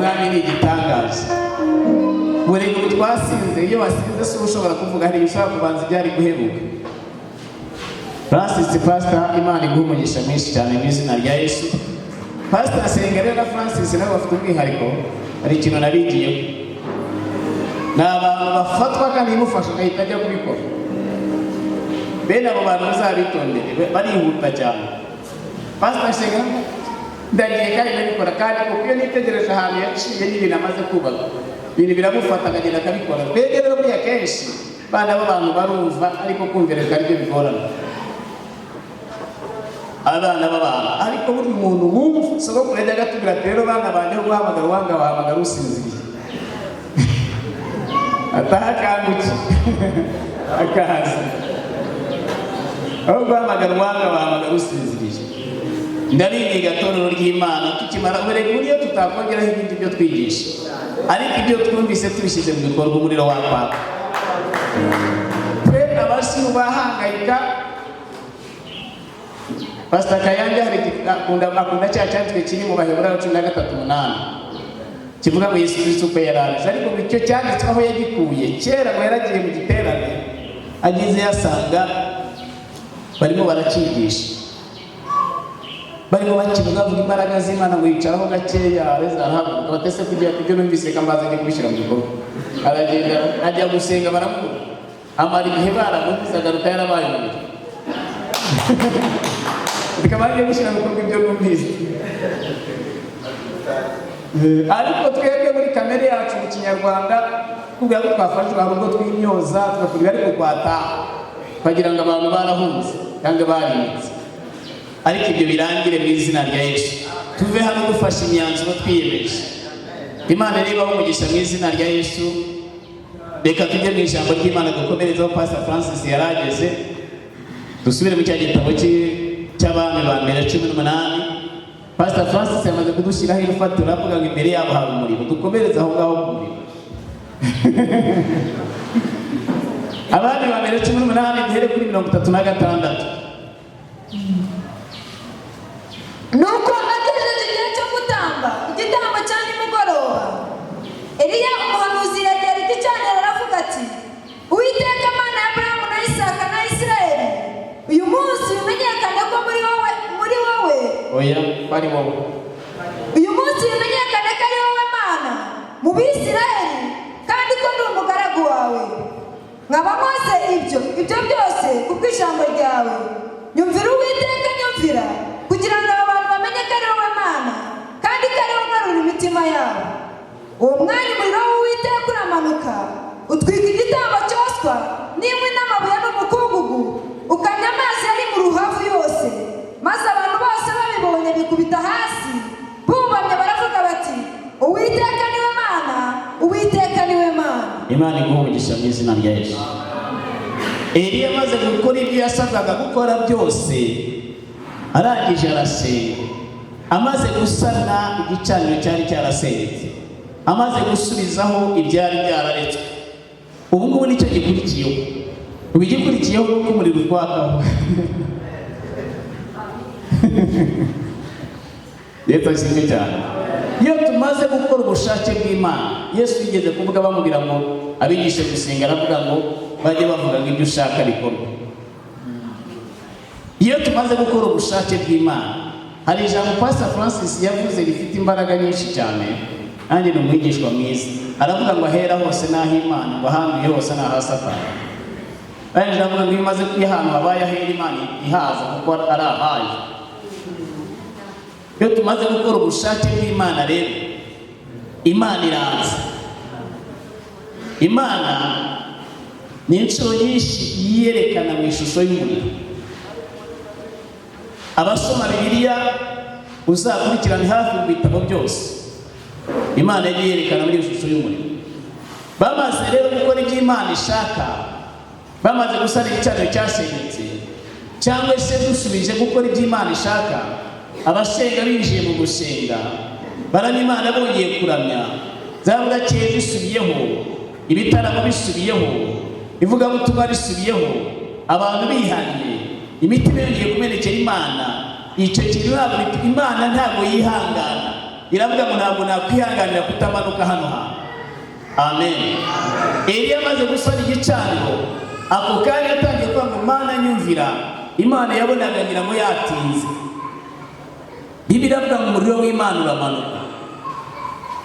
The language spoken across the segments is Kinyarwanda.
umwami ni igitangaza. Buri gihe twasinze, iyo wasinze si ushobora kuvuga hari ibishaka kubanza ibyari guheruka. Francis Pastor, Imana iguhe umugisha mwinshi cyane mu izina rya Yesu. Pastor Sengere na Francis nabo bafite umwihariko, hari ikintu nabigiyeho. Ni abantu bafatwa kandi imufasha agahita ajya kubikora. Bene abo bantu muzabitondere, barihuta cyane. Pastor Sengere ndagiye kandi nabikora, kandi kuko iyo nitegereje ahantu yaciye n'ibintu amaze kubaka, ibintu biramufata akagenda akabikora. Twebwe rero buriya kenshi bana b'abantu barumva, ariko kumvira ari byo bigorana. Abana b'abantu ariko buri muntu wumva sogokuru yajyaga atubwira ati rero bana banjye ho guhamagara uwanga wahamagara usinziriye. Ataha akanguki akaza, aho guhamagara uwanga wahamagara usinziriye. Ndabiga itorero ry'Imana tukimara ubereka uburyo tutakongeraho ibindi byo twigisha, ariko ibyo twumvise tubishyize mu bikorwa umuriro wapaka. Twe abasimu bahangayika. Pastor Kayanja hari akunda cya cyanditswe kiri mu Baheburayo 13:8 kivuga ngo Yesu Kristo ko yaranje, ariko icyo cyanditswe aho yagikuye kera ngo yaragiye mu giterane, agize yasanga barimo barakigisha, barimo bakivuga vuga imbaraga z'Imana ngo yicaraho gakeya arahavuga batese kugira ibyo numvise kambaza ngiye kubishyira mu gikorwa. Aragenda ajya gusenga baramuha amara igihe baramubiza garuka yarabaye mu gihe bikaba ari gushyira mu bikorwa ibyo numvise. Ariko twebwe muri kamere yacu mu Kinyarwanda kugira ngo twafashe ahubwo twimyoza tugakurira ariko kwataha kugira ngo abantu barahunze cyangwa barinze. Ariko ibyo birangire mu izina rya Yesu, tuve hano dufashe imyanzuro twiyemeje. Imana niba umugisha mu izina rya Yesu. Reka tujye mu ijambo ry'Imana dukomerezaho Pastor Francis yarageze, dusubire mu cya gitabo cy'Abami ba mbere 18. Pastor Francis yamaze kudushyiraho irufatiro avuga ngo imbere yabo hari umurimo, dukomereza aho ngaho ku murimo. Abami ba mbere 18 duhere kuri 36. Nuko agejeje igihe cyo gutamba igitambo cya nimugoroba, Eliya umuhanuzi yegera igicaniro aravuga ati, Uwiteka Mana ya Aburahamu na Isaka na Isirayeli, uyu munsi bimenyekane ko muri wowe oya bari wowe, uyu munsi bimenyekane ko ari wowe Mana mu Bisirayeli, kandi ko ndi umugaragu wawe. Nkaba nkoze ibyo byose kubw'ijambo ryawe. Nyumvira Uwiteka, nyumvira, kugira ngo abantu bamenye ko ari wowe Mana, kandi ko ari wowe ugarura imitima yabo. Uwo mwanya umuriro w'Uwiteka uramanuka utwika igitambo cyoswa n'inkwi n'amabuye n'umukungugu, ukamya amazi yari mu ruhavu yose. Maze abantu bose babibonye bikubita hasi bubamye baravuga bati, Uwiteka niwe Mana, Uwiteka niwe Mana. Imana iguhe umugisha mu izina rya Yesu. Eliya amaze gukora ibyo yasabwaga gukora byose, arangije arasenga. Amaze gusana igicaniro cyari cyarasenyutse, amaze gusubizaho ibyari byararetswe, ubu ngubu nicyo gikurikiyeho. Igikurikiyeho nuko umuriro utwakaho. Yesu ashimwe cyane. Iyo tumaze gukora ubushake bw'Imana, Yesu yigeze kuvuga bamubwira ngo abigishe gusenga, aravuga ngo bajye bavuga ngo ibyo ushaka bikorwe. Iyo tumaze gukora ubushake bw'Imana, hari ijambo Pastor Francis yavuze rifite imbaraga nyinshi cyane, nanjye ni umwigishwa mwiza. Aravuga ngo ahera hose n'aho Imana, ngo ahanduye hose n'aho Satani. Kandi aravuga ngo iyo umaze kwihantu habaye ahera Imana ihaza kuko ari ahaye. Iyo tumaze gukora ubushake bw'Imana rero, Imana iraza. Imana ni inshuro nyinshi yiyerekana mu ishusho y'umuriro. Abasoma Bibiliya uzakurikirana hafi mu bitabo byose, Imana yagiye yerekana muri ishusho y'umuriro. Bamaze rero gukora ibyo Imana ishaka, bamaze gusana igicaniro cyasenyutse, cyangwa se dusubije gukora ibyo Imana ishaka, abasenga binjiye mu gusenga, baramya Imana bongeye kuramya, zavuga cyeye bisubiyeho, ibitaramo bisubiyeho, ivugabutumwa risubiyeho, abantu bihaniye, imitima yongeye kumenekera Imana. Icyo kintu ntabwo Imana ntabwo yihangana, iravuga ngo ntabwo nakwihanganira kutamanuka hano hantu. Amen. Eliya amaze gusana igicaniro, ako kanya yatangiye kuvuga ngo Mana nyumvira. Imana yabonaga ngira ngo yatinze. Bibiliya iravuga ngo umuriro w'Imana uramanuka.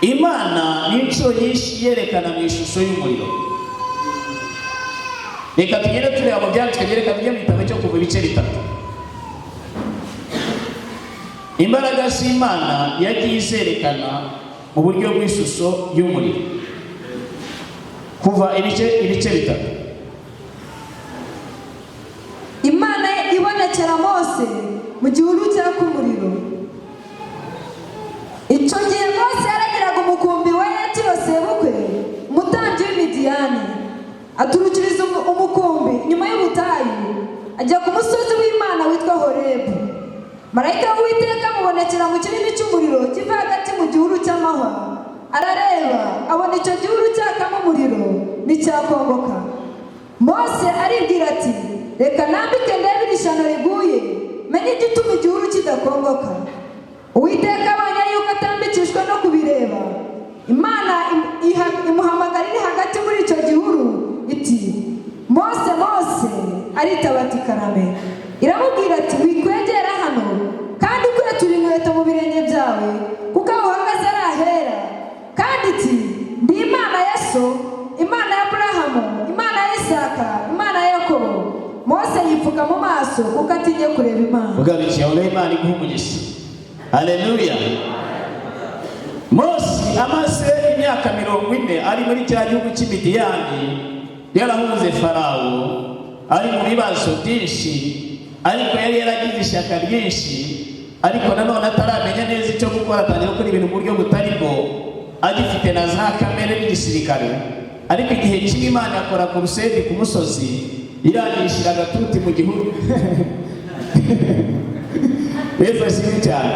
Imana ni inshuro nyinshi yerekana mu ishusho y'umuriro. Reka tugende tureba mu byanditswe byerekana ibyo mu gitabo cyo Kuva ibice 3. Imbaraga z'Imana yagiye izerekana mu buryo bw'ishusho y'umuriro. Kuva ibice 3. Imana ibonekera Mose mu gihuru cyaka umuriro. Icyo gihe Mose yaragiraga umukumbi wa Yetiro sebukwe, umutambyi w'Imidiyani. Aturukiriza umukumbi nyuma y'ubutayu, ajya ku musozi w'Imana witwa Horebu. Marayika w'Uwiteka amubonekera mu kinini cy'umuriro kiva hagati mu gihuru cy'amahwa. Arareba, abona icyo gihuru cyakamo umuriro n'icyakongoka. Mose aribwira ati, reka nambike ndebe iri shyano riguye, menye igituma igihuru kidakongoka. Uwiteka abonye yuko atambikishwa no kubireba, Imana imuhamagara iri hagati muri icyo gihuru iti, Mose, Mose. Aritaba ati, karame. Iramubwira ati, wikwegera hano kandi ukwetura inkweto mu birenge byawe, kuko aho uhagaze ari ahera. Kandi iti, ndi Imana ya so, Imana ya Aburahamu, Imana ya Isaka, Imana ya Yakobo. Mose yipfuka mu maso kuko atinye kureba Imana. Ugarukiye aho Imana iguha umugisha. Haleluya. Mose amaze imyaka 40 ari muri cya gihugu cy'Imidiyani, yarahunze Farawo, ari mu bibazo byinshi, ariko yari yaragize ishyaka ryinshi, ariko nanone ataramenya neza icyo gukora, atangira gukora ibintu mu buryo butari bwo, agifite na za kamere n'igisirikare. Ariko igihe kimwe Imana yakora kurusedi ku musozi, irangishira agatuti mu gihuru. Yesu ashimwe cyane.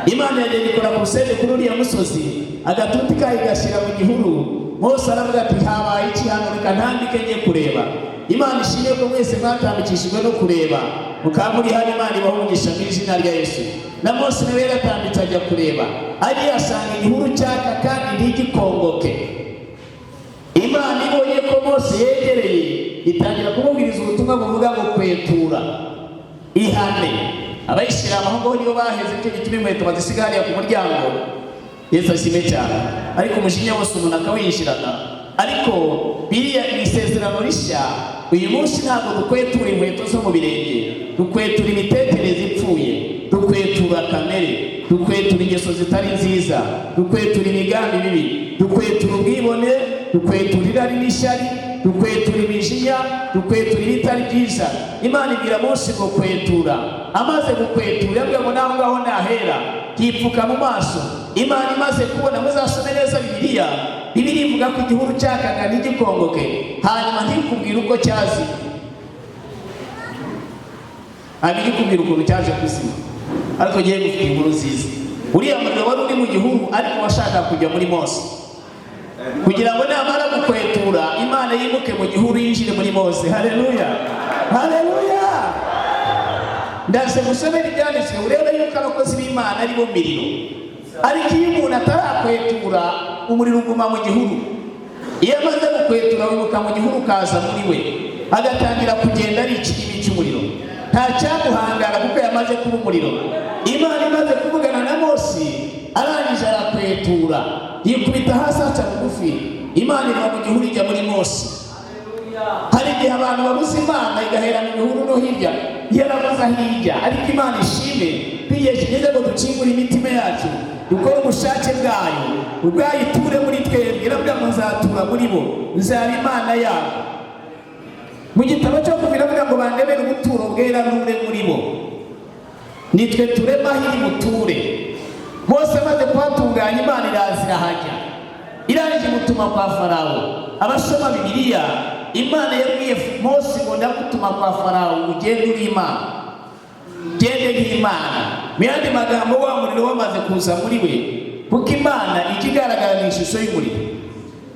Imana yagiye ikora kurusedi kuri uriya musozi, agatuti kayo gashyira mu gihuru. Mose aravuga ati, habaye iki hano? Reka ntambike njye kureba. Imana ishimwe ko mwese mwatambikishijwe no kureba, mukaba muri hano. Imana ibahe umugisha mu izina rya Yesu. Na Mose nawe yaratambitse ajya kureba, agiye asanga igihuru cyaka kandi ntigikongoke. Imana ibonye ko Mose yegereye, itangira kumubwiriza ubutumwa buvuga ngo kwetura ihane. Abayisilamu aho ngaho nibo baheze icyo gituma inkweto bazisiga hariya ku muryango. Yesu ashimwe cyane. Ariko umujinya wose umuntu akawinjirana. Ariko biriya ni isezerano rishya. Uyu munsi ntabwo dukwetura inkweto zo mu birenge, dukwetura imitekerereze ipfuye, dukwetura kamere, dukwetura ingeso zitari nziza, dukwetura imigambi mibi, dukwetura ubwibone, dukwetura irari n'ishyari, dukwetura imijinya, dukwetura ibitari byiza. Imana ibwira Mose ngo kwetura. Amaze gukwetura yabwiye ngo naho ngaho nahera, yipfuka mu maso. Imana imaze kubona, muzasome neza Bibiliya, Bibiliya ivuga ko igihuru cyakaga ntigikongoke, hanyuma ntikubwira uko cyazi. Abikubwira ukuntu cyaje kuzima. Ariko ngiye gufite inkuru nziza. Uriya muriro wari uri mu gihuru, ariko washaka kujya muri Mose, kugira ngo namara gukwetura Imana yimuke mu gihuru yinjire muri Mose. Haleluya, haleluya. Ndaze gusomera ibyanditswe urebe yuko abakozi b'Imana ari bo miriro. Ariko iyo umuntu atarakwetura, umuriro uguma mu gihuru. Iyo amaze gukwetura wimuka mu gihuru, kaza muri we, agatangira kugenda ari ikirimi cy'umuriro. Nta cyamuhangara kuko yamaze kuba umuriro. Imana imaze kuvugana na Mose, arangije arakwetura, yikubita hasi aca bugufi. Imana iva mu gihuru ijya muri Mose. Hari igihe abantu babuze Imana igahera mu gihuru no hirya, yarabuze hirya. Ariko Imana ishime igihe kigeze ngo dukingure imitima yacu, dukore ubushake bwayo, ubwayiture muri twebwe. Iravuga ngo nzatura muri bo, nzaba Imana yabo. Mu gitabo cyo Kuva iravuga ngo bandebere ubuturo bwera nure muri bo, nitwe turema hiri muture. Mose amaze kuhatunganya, Imana irazira hajya, irangije mutuma kwa Farawo. Abasoma Bibiliya, Imana yabwiye Mose ngo ndagutuma kwa Farawo, ugende uri Imana, gende nk'Imana. Mu yandi magambo, wa muriro wamaze kuza muri we, kuko Imana ikigaragara mu ishusho y'umuriro.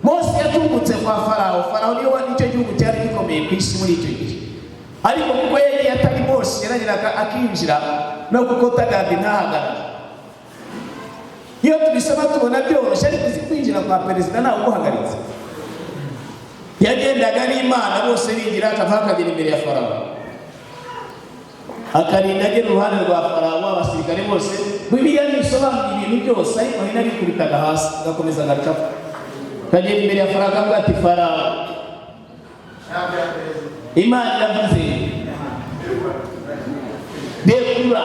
Mose yatungutse kwa Farawo. Farawo niyo nicyo gihugu cyari gikomeye ku isi muri icyo gihe. Ariko kuko yari atari Mose, yaragiraga akinjira no gukotaganda ntahagarara. iyo tubisoma tubona byoroshye, ariko uzi kwinjira kwa perezida ntawe umuhagaritse. Yagendaga n'Imana bose bigira, akava akagera imbere ya Farawo, akarinda agera uruhande rwa Farawo, abasirikare bose. Bibiliya ntisobanura ibintu byose, ariko hari n'abikubitaga hasi agakomeza agacapa, akagera imbere ya Farawo akavuga ati, Farawo, Imana iravuze, dekura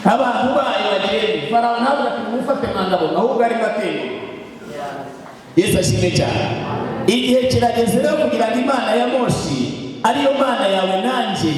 abantu bayo bagende. Farawo ntabwo ati mufate mangabo, ahubwo ari bateye. Yesu ashimwe cyane. Igihe kirageze rero kugira ngo Imana ya Mose ariyo Mana yawe nanjye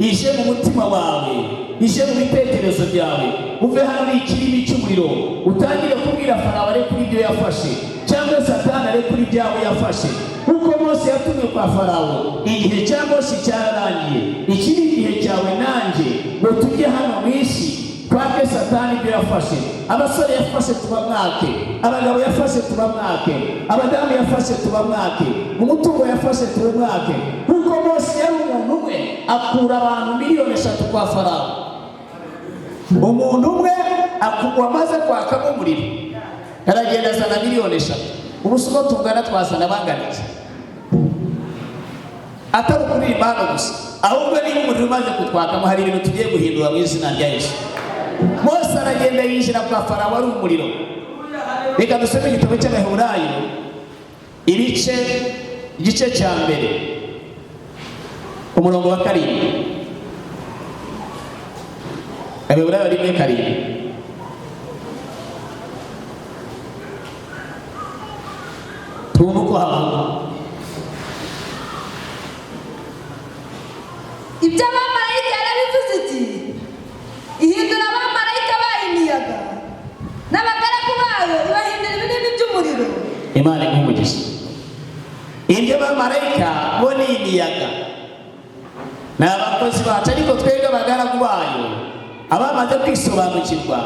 ije mu mutima wawe, ije mu bitekerezo byawe, uve hano n'ikirimi cy'umuriro, utangire kubwira Farawo ari kuri ibyo yafashe, cyangwa Satani ari kuri ibyawe yafashe. Kuko Mose yatumwe kwa Farawo, igihe cya Mose cyararangiye, iki ni igihe cyawe nanjye ngo tujye hano mu isi twake Satani ibyo yafashe. Abasore yafashe tubamwake, abagabo yafashe tubamwake, abadamu yafashe tubamwake, umutungo yafashe tubamwake. Kuko Mose yari umuntu umwe akura abantu 3,000,000 kwa Farawo. Umuntu umwe wamaze kwakamo umuriro aragenda azana 3,000,000. Ubu siko tungana twazana banganije, atari ukuririmba hano gusa, ahubwo niba umuriro umaze kutwakamo hari ibintu tugiye guhindura mu izina rya Yesu. Mose aragenda yinjira kwa Farawo ari umuriro. Reka dusome igitabo cy'Abaheburayo igice cya mbere umurongo wa 7. Abaheburayo 1:7. Twumva uko havuga ibyo abamarayika yarabivuze iti, ihindura abamarayika bayo imiyaga n'abagaragu bayo ibahindura ibinini by'umuriro. Imana ikumugisha. Ibyo abamarayika bo ni imiyaga, ni abakozi bacu, ariko twebwe abagaragu bayo, abamaze kwisobanukirwa,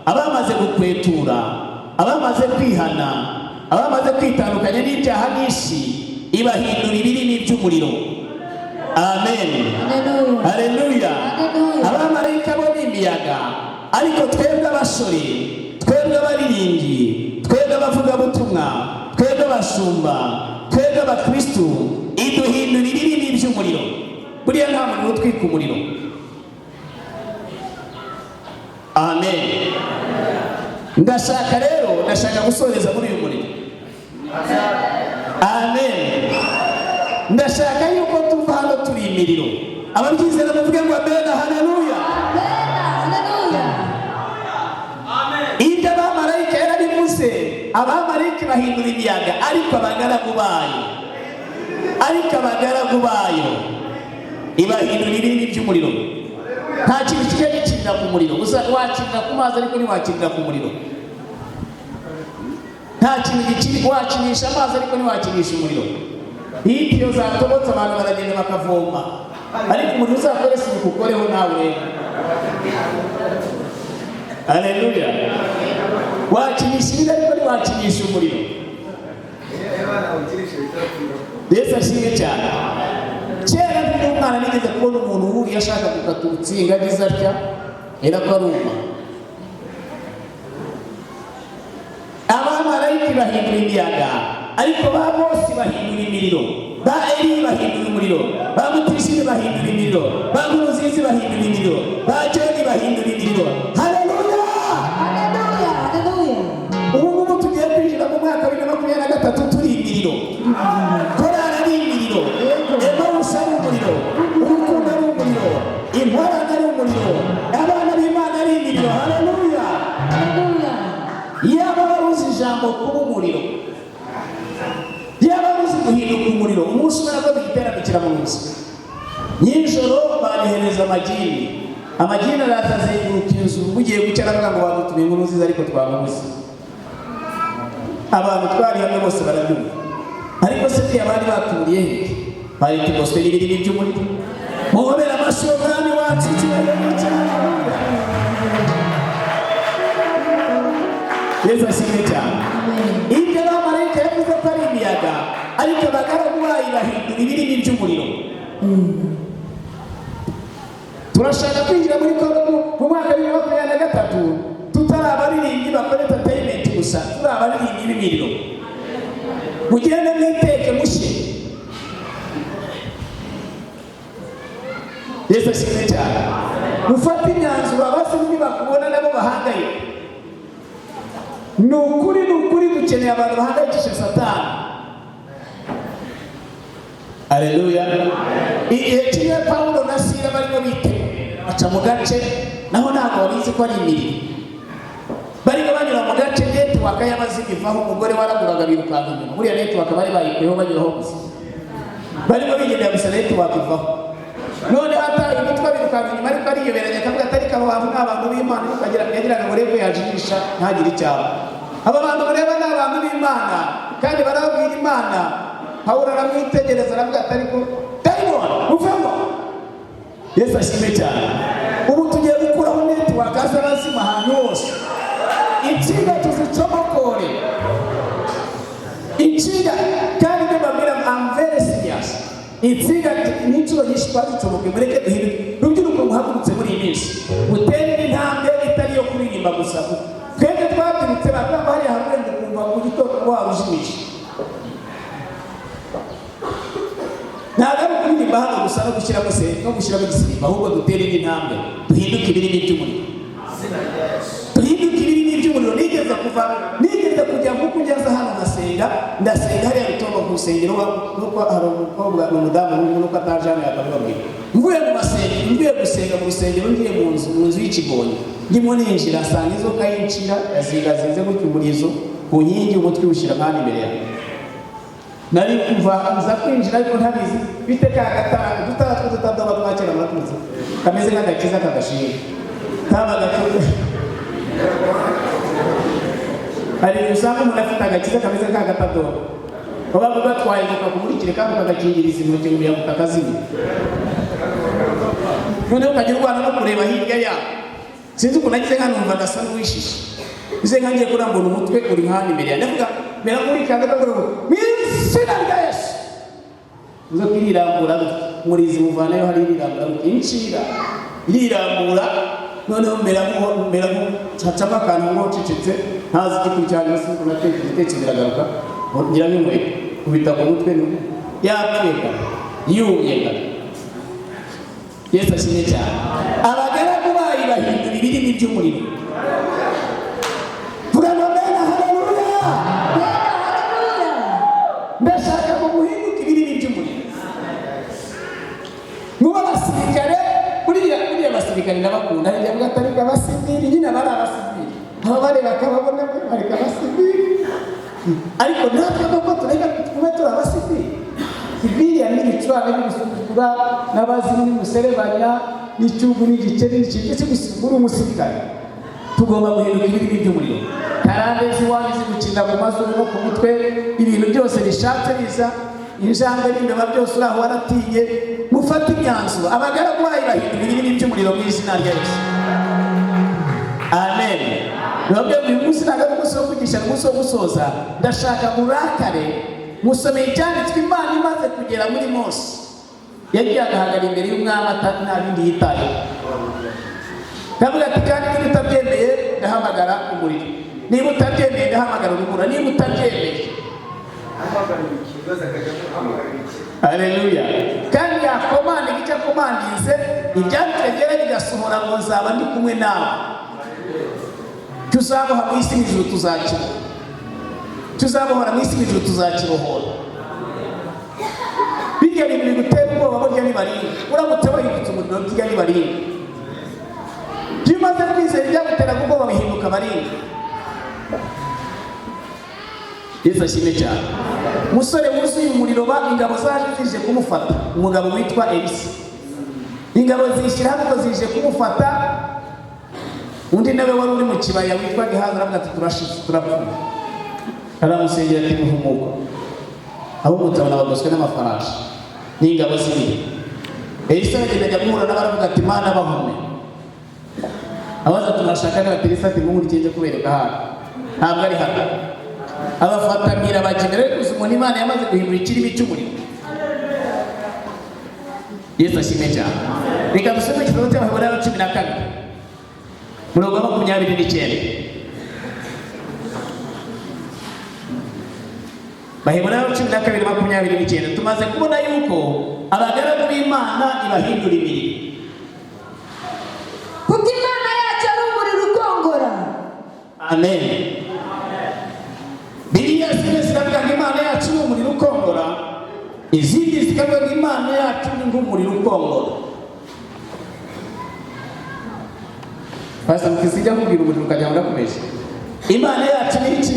abamaze gukwetura, abamaze kwihana, abamaze kwitandukanya n'ibyaha n'isi, ibahindura ibirimi by'umuriro. Amen. Haleluya. Abamarayika bo ni imiyaga, ariko twebwe abasore, twebwe abaririmbyi, twebwe abavugabutumwa, twebwe abashumba, twebwe abakristu, iduhindura ibirimi by'umuriro. Buriya nta muntu utwika umuriro. Amen. Ndashaka gusoreza muri uyu muriro. Amen. Ndashaka yuko tuva hano turi imiriro. Ababyizera bavuge ngo amen. Haleluya. Amen. Ibyo abamarayika yarabivuze, abamarayika bahindura imiyaga, ariko abagaragu bayo ibahindura ibirimi by'umuriro. Nta kintu kijya gikinira ku muriro. Gusa wakinira ku mazi, ariko ntiwakinira ku muriro. Nta kintu wakinisha amazi, ariko ntiwakinisha umuriro. Iyo zatobotse abantu baragenda bakavoma, ariko umuriro uzakore si ukukoreho nawe. Haleluya. Wakinisha ibindi, ariko ntiwakinisha umuriro. Yesu ashimwe cyane. Kera ndi umwana nigeze kubona umuntu uhuriye ashaka gukata urutsinga agize atya, era ko aruma. Abamarayika bahindura imiyaga, ariko ba Mose bahindura imiriro, ba Eli bahindura umuriro, ba Mutishimi bahindura imiriro, ba Muruzizi bahindura imiriro, ba Joni bahindura imiriro. Haleluya. Ubu tugiye kwinjira mu mwaka wa 2023 turi imiriro. Korana ni imiriro, Emawusi ari umuriro, urukundo ari umuriro, intwarane ari umuriro, abana b'Imana ari imiriro. Haleluya. Yaba baruzi ijambo kuba umuriro, yaba baruzi guhinduka umuriro. Umunsi umwe nabwo igiterane kiramunuza, nijoro barihereza amagini araza azenguruka inzu. Bugiye gucya aravuga ngo badutumye inkuru nziza, ariko twamubuze. Abantu twari hamwe bose barabyumva, ariko se abandi baturiye he? Bari tugoswe n'ibirimi by'umuriro. Muhobera amashyi y'umwami wacu icyubahiro cyane. Yesu ashimwe cyane. Ibyo abamarayika yavuze ko ari imiyaga, ariko abagaragu bayo bahindura ibirimi by'umuriro. Turashaka kwinjira muri mu mwaka wa 2023 tutaraba abaririmbyi bakora entertainment gusa, turi abaririmbyi b'imiriro. Mugende mwiteke mushe. Yesu ashimwe cyane. Mufate imyanzuro abasomyi bakubona nabo bahangaye. Ni ukuri dukeneye abantu bahangayikisha Satani. Haleluya. Igihe kimwe Pawulo na Sila barimo bite baca mu gace naho ntabwo babizi ko ari imirimo. Barimo banyura mu gace network y'abazigivaho umugore waraguraga birukanka inyuma. Buriya network bari bayikuyeho banyuraho gusa. Barimo bigendera gusa network ivaho. None hata imitwa birukanka inyuma ariko ariyoberanya akavuga atari kabo bantu n'abantu b'Imana ukagira yagiraga ngo rebe yajijisha ntagire icyaha. Aba bantu bareba n'abantu b'Imana kandi barabwira Imana. Pawulo aramwitegereza aravuga ati ariko Daimon uvemo. Yesu ashimwe cyane. Ubu tugiye gukuraho network z'abazima ahantu hose. Insinga tuzicomokore. Insinga kandi ndababwira I'm very serious. Insinga n'inshuro nyinshi twazicomoke mureke duhinde. Rubyiruko muhagurutse muri iyi minsi. Mutere intambwe itari yo kuririmba gusa. Twebwe twabyirutse bakaba bari hamwe mu kumva mu gitondo warujimisha. Ntabwo ari kuririmba hano gusa no gushyiramo no gushyiramo igisimba, ahubwo dutere intambwe duhinduke ibirimi by'umuriro. Duhinduke ibirimi by'umuriro. Nigeze kujya nkuko ugeze hano ndasenga hariya gutonda ku rusengero nuko hari umukobwa n'umudamu nuko ataje hano yakabibabwira. Mvuye mu masengero, mvuye gusenga mu rusengero ngiye mu nzu y'ikibonye. Ndimo ninjira asanga inzoka y'incira yazingazinze gutyo umurizo ku nkingi umutwe ushyira kandi imbere yawe. Nari kuva nza kwinjira ariko ntabizi bite ka gatanga dutara tutadoba twakira amatuza kameze nk'agakiza kagashinga kaba gato ari usanga umuntu afite agakiza kameze nk'agatadoba baba batwaye kumurikire kandi kagakingiriza intoki ngo yakutakaziye none ukagira urwana no kureba hirya yawe sinzi ukuntu agize nkanumva ndasa n'uwishishe bize nkangiye kurambona umutwe uri nk'ahandi imbere yanjye ndavuga mera muri kagatadoba sina rya Yesu uzo kwirambura murizi muvanayo hari irambura incira irambura noneho mera cacama kantu ngo cicitse ntazi gikurikirana Yesu unatetse biragaruka ngira nk'imwe kubita ku mutwe yapfeka yumyega. Yesu ashimye cyane. Abagaragu bayi bahindura ibirimi by'umuriro. Vuga ngo mena haleluya. Ndashaka ko muhinduka ibirimi by'umuriro. Muba basirikare buriya basirikare n'abakunda ari bya atari abasivili nyine bari abasivili. Aba bari bakababona bari abasivili. Ariko natwe koko tureka kuba turi abasivili. Sivili ya n'ibicurane n'ibisukura n'abazimu n'umuserebanya n'icyugu n'igiceri n'ikindi cy'ugusukura umusirikare. Tugomba guhinduka ibirimi by'umuriro. Karande ziwanyu zigukinda mu mazuru no ku mutwe ibintu byose bishatse biza injangwe n'imbeba byose uraho waratinye mufate imyanzuro. Abagaragu bayi bahindura ibirimi by'umuriro mu izina rya Yesu. Amen. Nubwo uyu munsi ntabwo ari umunsi wo kwigisha, umunsi wo gusoza. Ndashaka murakare musomeye icyanditswe Imana imaze kugera muri Mose. Yagiye agahagarara imbere y'umwami nta bindi yitaye. Kavuga ati kandi niba utabyemeye ndahamagara umuriro. Niba utabyemeye ndahamagara urubura. Niba utabyemeye haleluya. Kandi yakomanda icyo akomandinze ibyanditswe byera bigasohora ngo nzaba ndi kumwe nawe. Tuzaboha mu isi n'ijuru tuzakira. Tuzabohora mu isi n'ijuru tuzakibohora. Bijya bintu bigutera ubwoba burya nibarinda. Uramutse wahindutse umuriro bijya nibarinda. Iyo umaze kwizera ibyagutera ubwoba bihinduka barinda. Yesu ashimwe cyane. Umusore wuzuye umuriro ingabo zaje zije kumufata. Umugabo witwa Elisa. Ingabo zishyira hamwe zije kumufata. Undi nawe wari uri mu kibaya witwa Gehazi aravuga ati turashize turapfuye. Aramusengera ati muhumuka. Aho mutabona bagoswe n'amafarashi n'ingabo zibiri. Elisa agenda guhura n'abaravuga ati Mana bahume. Abaza tunashaka n'abatirisa ati mumurikiye kubereka hano. Ntabwo ari hano. Abafatanira bagenera umuntu Imana yamaze guhindura ikirimi cy'umuriro. Yesu ashimwe cyane. Reka dusome Ikibazo cy'Abaheburayo 12. Murongo wa 29. Baheburayo 12:29 tumaze kubona yuko abagaragu b'Imana ibahindura imirimo. Kuko Imana yacu ari umuriro ukongora. Amen. Bibiliya ziravuga ngo Imana yacu ni umuriro ukongora, izindi zikavuga ngo Imana yacu ni nk'umuriro ukongora. Pastor mukisijya kubwira umuriro ukajya murakomeje. Imana yacu ni iki?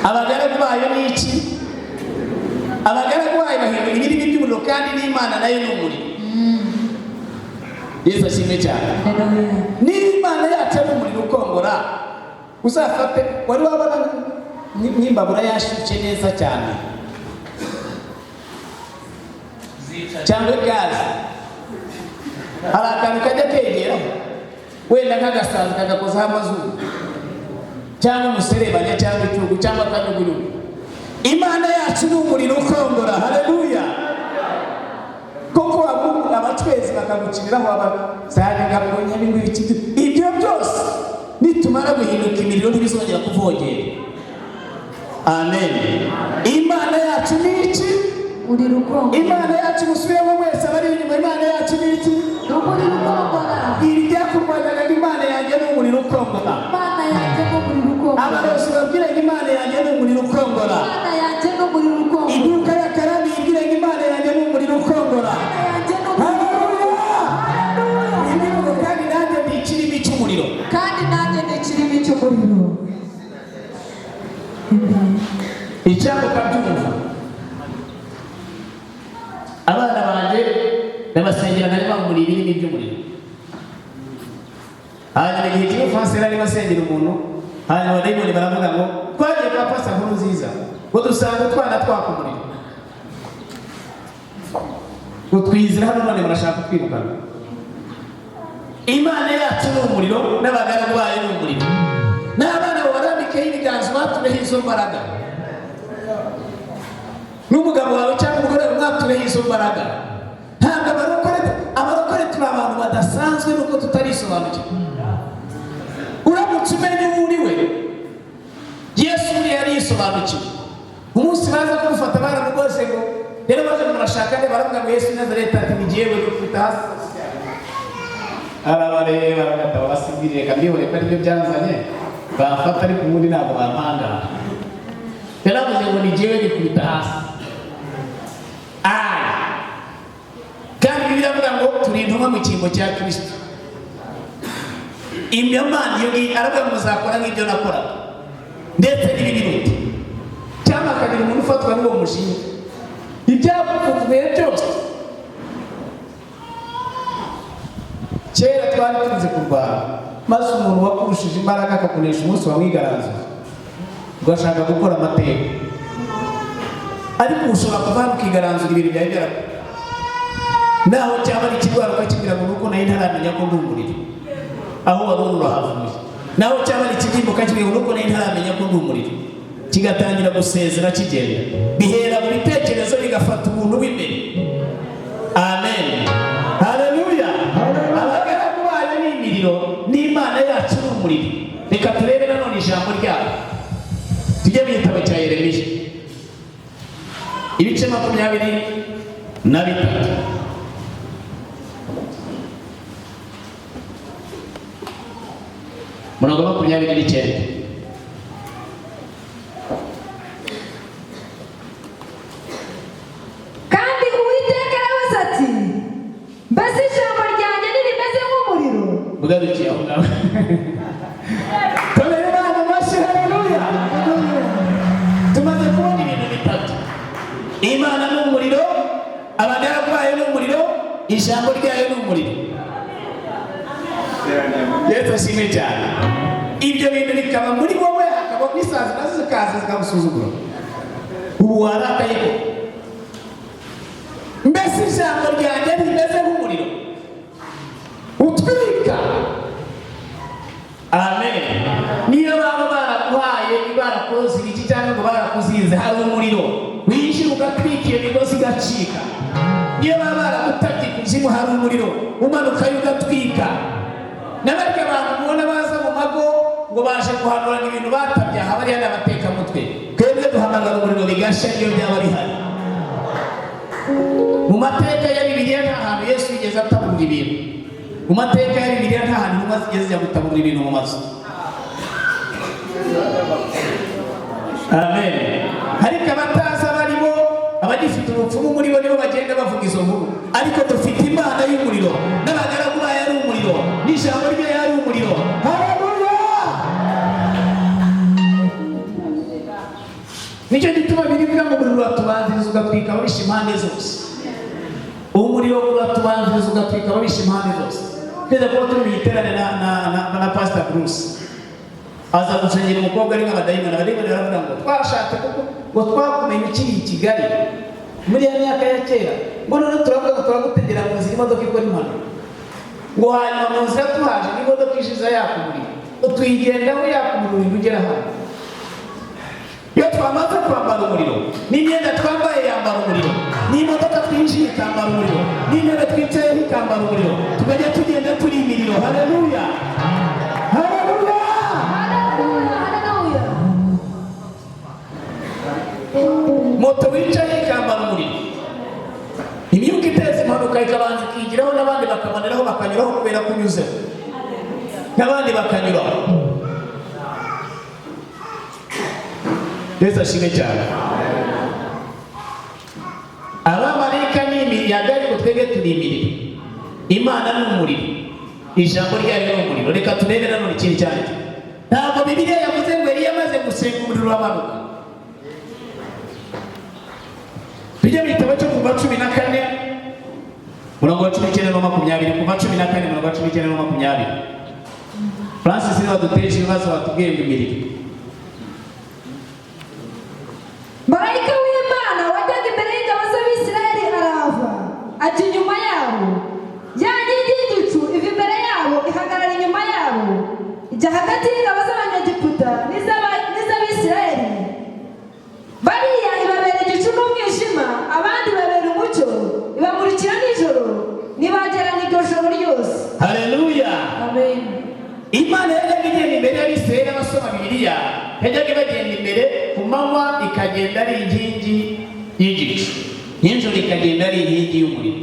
Abagaragu bayo ni iki? Abagaragu bayo bahindura ibirimi by'umuriro kandi n'Imana nayo ni umuriro. Yesu ashimwe cyane. N'Imana yacu ari umuriro ukongora, uzafate wari wabona n'imbabura yashushe neza cyane cyangwa gaze, hari akantu kajya kegera wenda nk'agasazi kagakozaho amazuru cyangwa umuserebanya cyangwa icyugu cyangwa akanyugunyugu. Imana yacu ni umuriro ukongora. Haleluya. Koko abacwezi bakagukiniraho abasanga gabonye n'ibiki ibyo byose nitumara guhinduka imiriro ntibizongera kuvogera. Amen. Imana yacu ni iki? Umuriro ukongora. Imana yacu musubiremo mwese abari inyuma, Imana yacu ni iki? Umuriro ukongora. Iri ryakurwanyaga ngo Imana yanjye ni umuriro ukongora. Imana yanjye ni umuriro ukongora. Abarozi babwira ngo Imana yanjye ni umuriro ukongora. Imana yanjye ni umuriro ukongora. Iduka y'akarani ibwira ngo Imana yanjye ni umuriro ukongora. Imana yanjye ni umuriro ukongora. Haleluya. Kandi nanjye ndi ikirimi cy'umuriro. Kandi nanjye ni ikirimi cy'umuriro. Icyago kabyumva. Abana banjye n'abasengera nari bamuri ibirimi by'umuriro. Hanyuma igihe kimwe Fansera ari basengera umuntu, hanyuma abadayimoni baravuga ngo twagiye kwa Pastor Nkurunziza ngo dusanga utwana twaka umuriro. Utwizira hano none murashaka kwirukana. Imana yacu ni umuriro n'abagaragu bayo ni umuriro. N'abana bo barambikeho ibiganza batureho izo mbaraga. N'umugabo wawe cyangwa umugore wawe mwatureho izo mbaraga. Ntabwo abarokore turi abantu badasanzwe nuko tutarisobanukirwa. Uramutse umenye uwo uri we, Yesu yari yisobanukiwe. Umunsi baza kumufata baramugose ngo rero baje murashakane, baravuga ngo Yesu Nazareti ati ni jyewe dufite hasi. Arabareba bagata basigiriye kabihore ko aribyo byanzanye bafata ariko ubundi ntabwo bampanga. Yaravuze ngo ni jyewe dufite hasi. Kandi biravuga ngo turi intumwa mu cyimbo cya Kristo. Imana iyo aravuga ngo muzakora nk'ibyo nakora ndetse n'ibiruta. Cyangwa akagira umuntu ufatwa n'uwo mushinga. Ibyavuye byose. Kera twari tuzi kurwana, maze umuntu wakurushije imbaraga akakunesha umunsi wa mwigaranzo ugashaka gukora amateka. Ariko ushobora kuvana ukigaranzura ibintu byawe byarakuye. Naho cyaba ari ikirwara ukakibwira ngo nuko nayo ntaramenya ko ndi umuriro. Aho wari urahavuye. Naho cyaba ari ikibyimba ukakibwira ngo nuko nayo ntaramenya ko ndi umuriro. Kigatangira gusezera kigenda. Bihera mu bitekerezo bigafata ubuntu b'imbere. Amen. Haleluya. Abagaragu bayo ni imiriro n'Imana yacu ni umuriro. Reka turebe nanone ijambo ryayo. Tujye mu gitabo cya Yeremiya. Ibice 23. Murongo 29. Kandi Uwiteka arabaza ati mbese ijambo ryanjye ntirimeze nk'umuriro? Bugarukiye aho ngaho. Komera Imana amashyi. Haleluya. Tumaze kubona ibintu bitatu. Imana ni umuriro, abagaragu bayo ni umuriro, ijambo ryayo ni umuriro. Yesu ashimwe cyane. Ibyo bintu bikaba muri wowe, akaba kwisaza nazo zikaza zikamusuzugura. Ubu warakaye ko mbese ijambo ryanjye rimeze nk'umuriro utwika. Amen. Niyo baba baraguhaye barakoze iki cyangwa ngo barakuzinze, hari umuriro winjira ugatwikira imigozi igacika. Niyo baba baragutabye kuzimu, hari umuriro umanuka ugatwika. N'abarya abantu mubona baza mu mago ngo baje guhanurana ibintu batabyaha bariya n'abateka mutwe. Twebwe duhamagara umuriro bigasha iyo byaba bihari. Mu mateka ya Bibiliya nta hantu Yesu yigeze ataburira ibintu. Mu mateka ya Bibiliya nta hantu intumwa zigeze zijya gutaburira ibintu mu mazu. Amen. Ariko abataza barimo abagifite ubupfumu muri bo nibo bagenda bavuga izo nkuru. Ariko dufite Imana y'umuriro n'abagaragu bayo ari umuriro n'ijambo rye yari umuriro. Nicyo gituma birivuga ngo umuriro uratubanziriza ugatwika ababisha impande zose. Umuriro uratubanziriza ugatwika ababisha impande zose. Neza kuba turi mu giterane na Pastor Bruce. Aza gusengera umukobwa ari nk'abadayimoni. Abadayimoni baravuga ngo twashatse kuko ngo twakumenye ukiri i Kigali muri ya myaka ya kera. Ngo none turavuga ngo turagutegera mu nzira imodoka ikora impanuka. Ngo hanyuma mu nzira tuhaje n'imodoka ishize yakumurira. Tuyigendaho yakumurira ugera hano. Iyo twamaze kwambara umuriro n'imyenda twambaye yambara umuriro n'imodoka twinjiye ikambara umuriro n'intebe twicayeho ikambara umuriro tukajya tugenda turi imiriro. Haleluya, haleluya, haleluya. Moto wicaye ikambara umuriro. Imyuka iteza impanuka ikabanza ikigiraho n'abandi bakamaniraho bakanyuraho kubera kunyuze n'abandi bakanyuraho. Yesu ashimwe cyane. Abamarayika ni imiyaga ariko twebwe turi imiriro. Imana ni umuriro, ijambo ryayo ni umuriro. Reka turebe nanone ikindi cyane. Ntabwo Bibiliya yavuze ngo Eliya amaze gusenga umuriro urabanuka. Tujye mu gitabo cyo kuva 14 murongo wa 19 na 20. Kuva 14 murongo wa 19 na 20. Francis niwe waduteje ibibazo watubwiye imiriro. Marayika w'Imana wajyaga imbere y'ingabo z'Abisirayeli arava ati inyuma yabo. Ya nkingi y'igicu iva imbere yabo ihagarara inyuma yabo ijya hagati y'ingabo z'Abanyegiputa n'iz'Abisirayeli. Bariya ibabera igicu n'umwijima, abandi babera umucyo, ibamurikira nijoro, ntibagerana iryo joro ryose. Haleluya, amen. Imana yajyaga igenda imbere y'Abisirayeli. Abasoma Bibiliya yajyaga bagenda imbere ku manywa ikagenda ari inkingi y'igicu, nijoro ikagenda ari inkingi y'umuriro.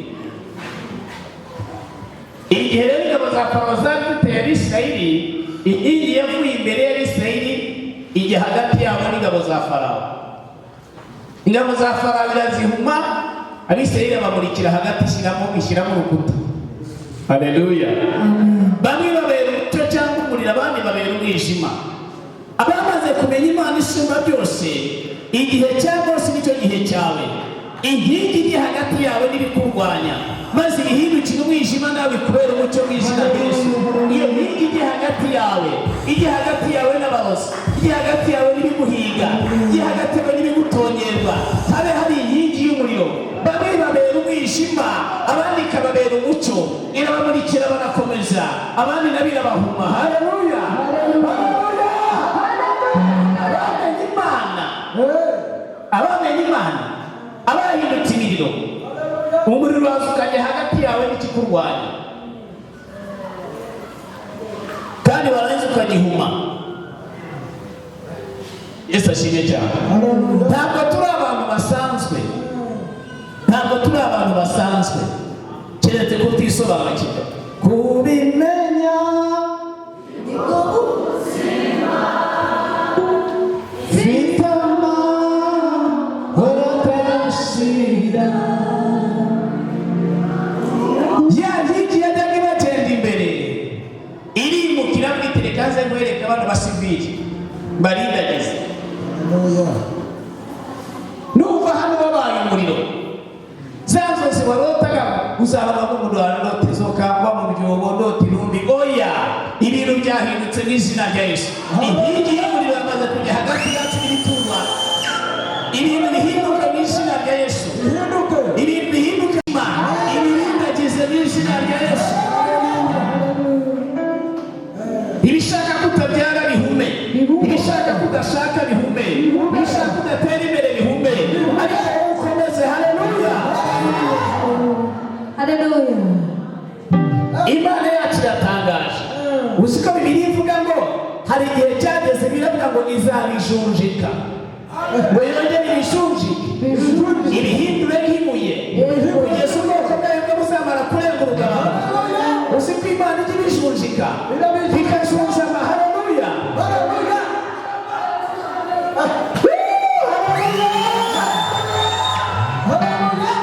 Igihe rero ingabo za Farawo zari ziteye Abisirayeli, inkingi yavuye imbere y'Abisirayeli ijya hagati yabo n'ingabo za Farawo. Ingabo za Farawo irazihuma, Abisirayeli bamurikira hagati ishyiramo urukuta. Haleluya. Bamwe babera umucyo cyangwa umuriro, abandi babera umwijima. Abamaze kumenya Imana isumba byose, igihe cya Mose nicyo gihe cyawe. Inkingi iri hagati yawe n'ibikurwanya, maze ibihindukira umwijima nawe kubera umucyo w'izina Yesu. Iyo nkingi iri hagati yawe, iri hagati yawe n'abarozi, iri hagati yawe n'ibiguhiga, iri hagati yawe n'ibigutongerwa, habe hari inkingi y'umuriro. Bamwe babera umwijima, abandi ikababera umucyo, irabamurikira barakomeza, abandi nabo irabahuma. Haleluya, haleluya. Abamenye Imana, abahindutse imiriro, umuriro uraza ukajya hagati yawe n'ikikurwanya, kandi warangiza ukagihuma. Yesu ashimwe cyane. Ntabwo turi abantu basanzwe, ntabwo turi abantu basanzwe, keretse kutisobanukirwa. Kubimenya nibwo ubuzima. Kaze mwereka abantu basivili barindageze. Nuva hano wabaye umuriro, zanzo ziwarotaga uzaba mu mudwaro tizokangwa mu byobo ndoti numbi. Oya, ibintu byahindutse n'izina rya Yesu. Inkingi y'umuriro yamaze kujya hagati yacu n'ibitungwa. Ibintu bihinduka n'izina rya Yesu. Ibintu bihinduka Imana, ibindagize n'izina rya Yesu. Ibishaka kutabyara bihume, ibishaka kudashaka bihume, ibishaka kudatera imbere bihume, ariko ukomeze. Haleluya, haleluya. Imana yacu iratangaje. Uziko Bibiliya ivuga ngo hari igihe cyageze biravuga ngo izabijunjika ngo yongere ibishunjike ibihindure nk'ibuye kugeza ubwoko bwayo bwo buzamara kurenguruka uzi ko Imana ijya ibijunjika bikajunjama. Haleluya.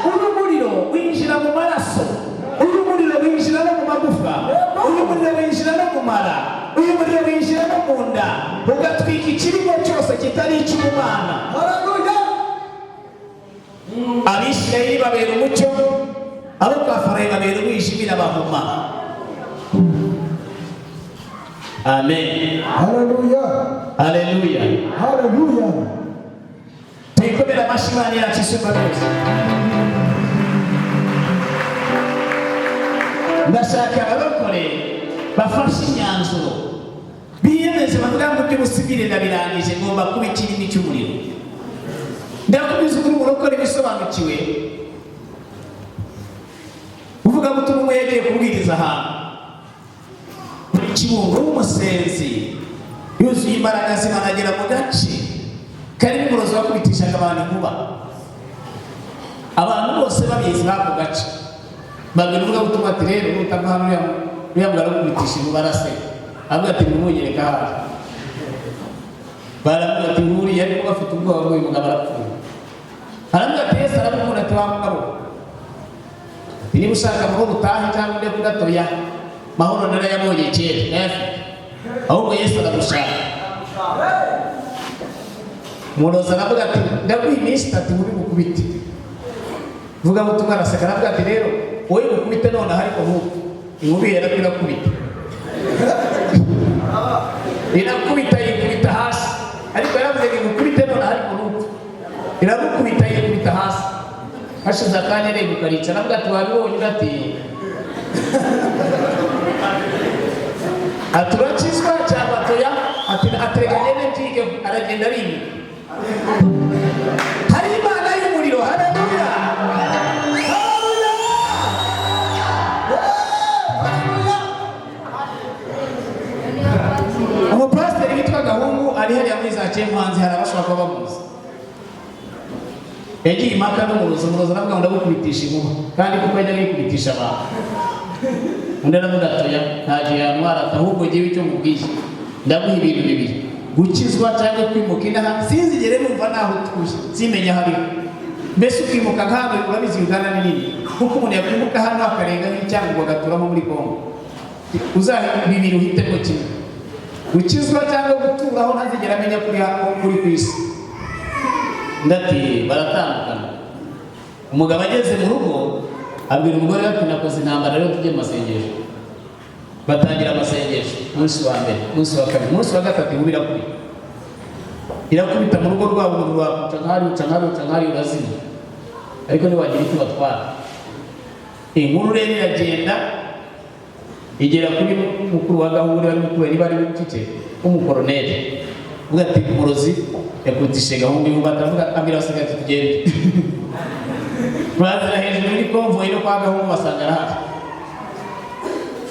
Uyu muriro winjira mu maraso, uyu muriro winjira no mu magufa, uyu muriro winjira no mu mara, uyu muriro winjira no mu nda, ugatwika ikirimo cyose kitari icy'Imana. Abisirayeli babera umucyo, abo kwa Farawo babera umwijima bahuma. Amen. Haleluya. Haleluya. Haleluya. Tuyikomera amashimani yacu isumba byose. Ndashaka abakore bafashe imyanzuro biyemeze bavuga ngo by'ubusibire ndabirangije ngomba kuba ikirimi cy'umuriro. Ndakubiza kuri umurokore bisobanukiwe uvuga ngo umuntu yagiye kubwiriza ahantu muri Kibungo w'umusenzi yuzuye imbaraga zimanagera mu gace karimo umurozi wakubitishaga abantu inkuba. Abantu bose babizi bako gace babiri uvuga ngo ati rero utava hano yambara kubitisha inkuba arase avuga ati mumunyereka hano baravuga ati nkuriye ariko bafite ubwoba bwo uyu mugabo arapfuye. Aravuga ati Yesu aramubona ati wa mugabo niba ushaka amahoro utahe cyangwa ujye kudatoya mahoro narayabonye kera ahubwo Yesu aragushaka. Umurozi aravuga ati ndaguha iminsi 3 muri bukubite. Vuga ngo tumaraseka aravuga ati rero wowe bukubite nonaha ariko nk'uko inkubi irakubita irakubita yikubita hasi ariko yaravuze ngo bukubite nonaha ariko nk'uko irakubita yikubita hasi. Hashize akanya rero ukarica aravuga ati wabibonye ati aturakizwa cyangwa atoya ateganye n'intige aragenda rimwe. Hari Imana y'umuriro. Haleluya. Umupasiteri witwa Gahungu ari hariya muri za Chempanzi hari abashobora kuba bamuzi. Yagiye impaka n'umurozi aravuga ngo ndagukubitisha inkuba kandi kuko yajya yikubitisha abantu. Undi aravuga atoya ntagiye yantwara ahubwo ngewe icyo mubwiye ndaguha ibintu bibiri gukizwa cyangwa kwimuka inaha sinzigere numva naho utuje simenya hariho. Mbese ukimuka nk'ahantu urabizi Uganda ni nini kuko umuntu yakwimuka hano akarenga nk'icyangugu agaturamo muri Kongo uzaha bibiri uhitemo kimwe gukizwa cyangwa guturaho ntazigera amenya kuri ku isi. Ndati baratandukana. Umugabo ageze mu rugo abwira umugore ati nakoze intambara rero tujye mu masengesho. Batangira amasengesho umunsi wa mbere, umunsi wa kabiri, umunsi wa gatatu inkuba irakubita mu rugo rwabo rwakuca nk'ahari urazima ariko ntiwagira icyo batwara. Inkuru rero iragenda igera kuri mukuru wa Gahungu ari mukuru niba ari w'ikike w'umukoroneri uvuga ati umurozi yakutishije Gahungu y'ubu batavuga abira basigaye ati tugende. Bazira hejuru muri konvoyi no kwa Gahungu basanga arahari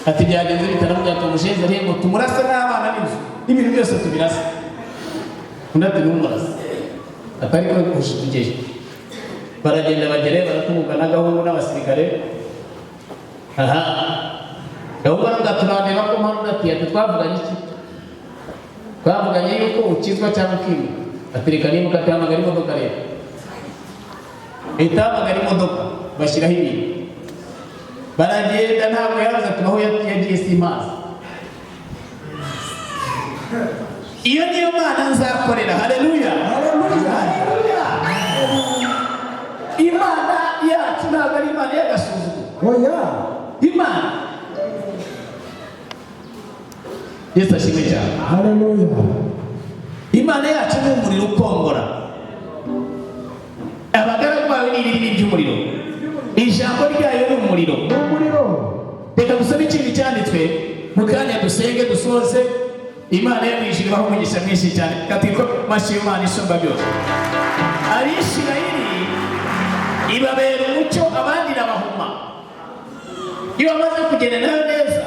ati byagenze bitaravuga ati umushenzi ari ngo tumurase n'abana n'inzu n'ibintu byose tubirase. Undi ati n'umurase atari ko kurusha tugeye. Baragenda bagere baratunguka na Gahungu n'abasirikare. Aha Gahungu aravuga turandeba ko mpamvu ati twavuganye iki twavuganye yuko ukizwa cyangwa ukimuka. Atereka nimuka atamagara imodoka rero itamagara imodoka bashyiraho ibintu baragenda ntabwo yaraza tubaho yagiye simazi. Iyo niyo Mana nzakorera. Haleluya. Haleluya. Imana yacu ntabwo ari Imana y'agasuzuguro. Oya. Imana Yesu ashimwe cyane. Haleluya. Imana yacu ni umuriro ukongora. Abagaragu bawe ni ibirimi by'umuriro. Ijambo ryayo ni umuriro. Reka gusoma ikintu cyanditswe mu kanya dusenge dusoze. Imana yamwishyura ibaho umugisha mwinshi cyane katiko mashyi Imana isumba byose. Abisirayeli ibabera umucyo abandi n'abahuma. Iyo bamaze kugenda nayo neza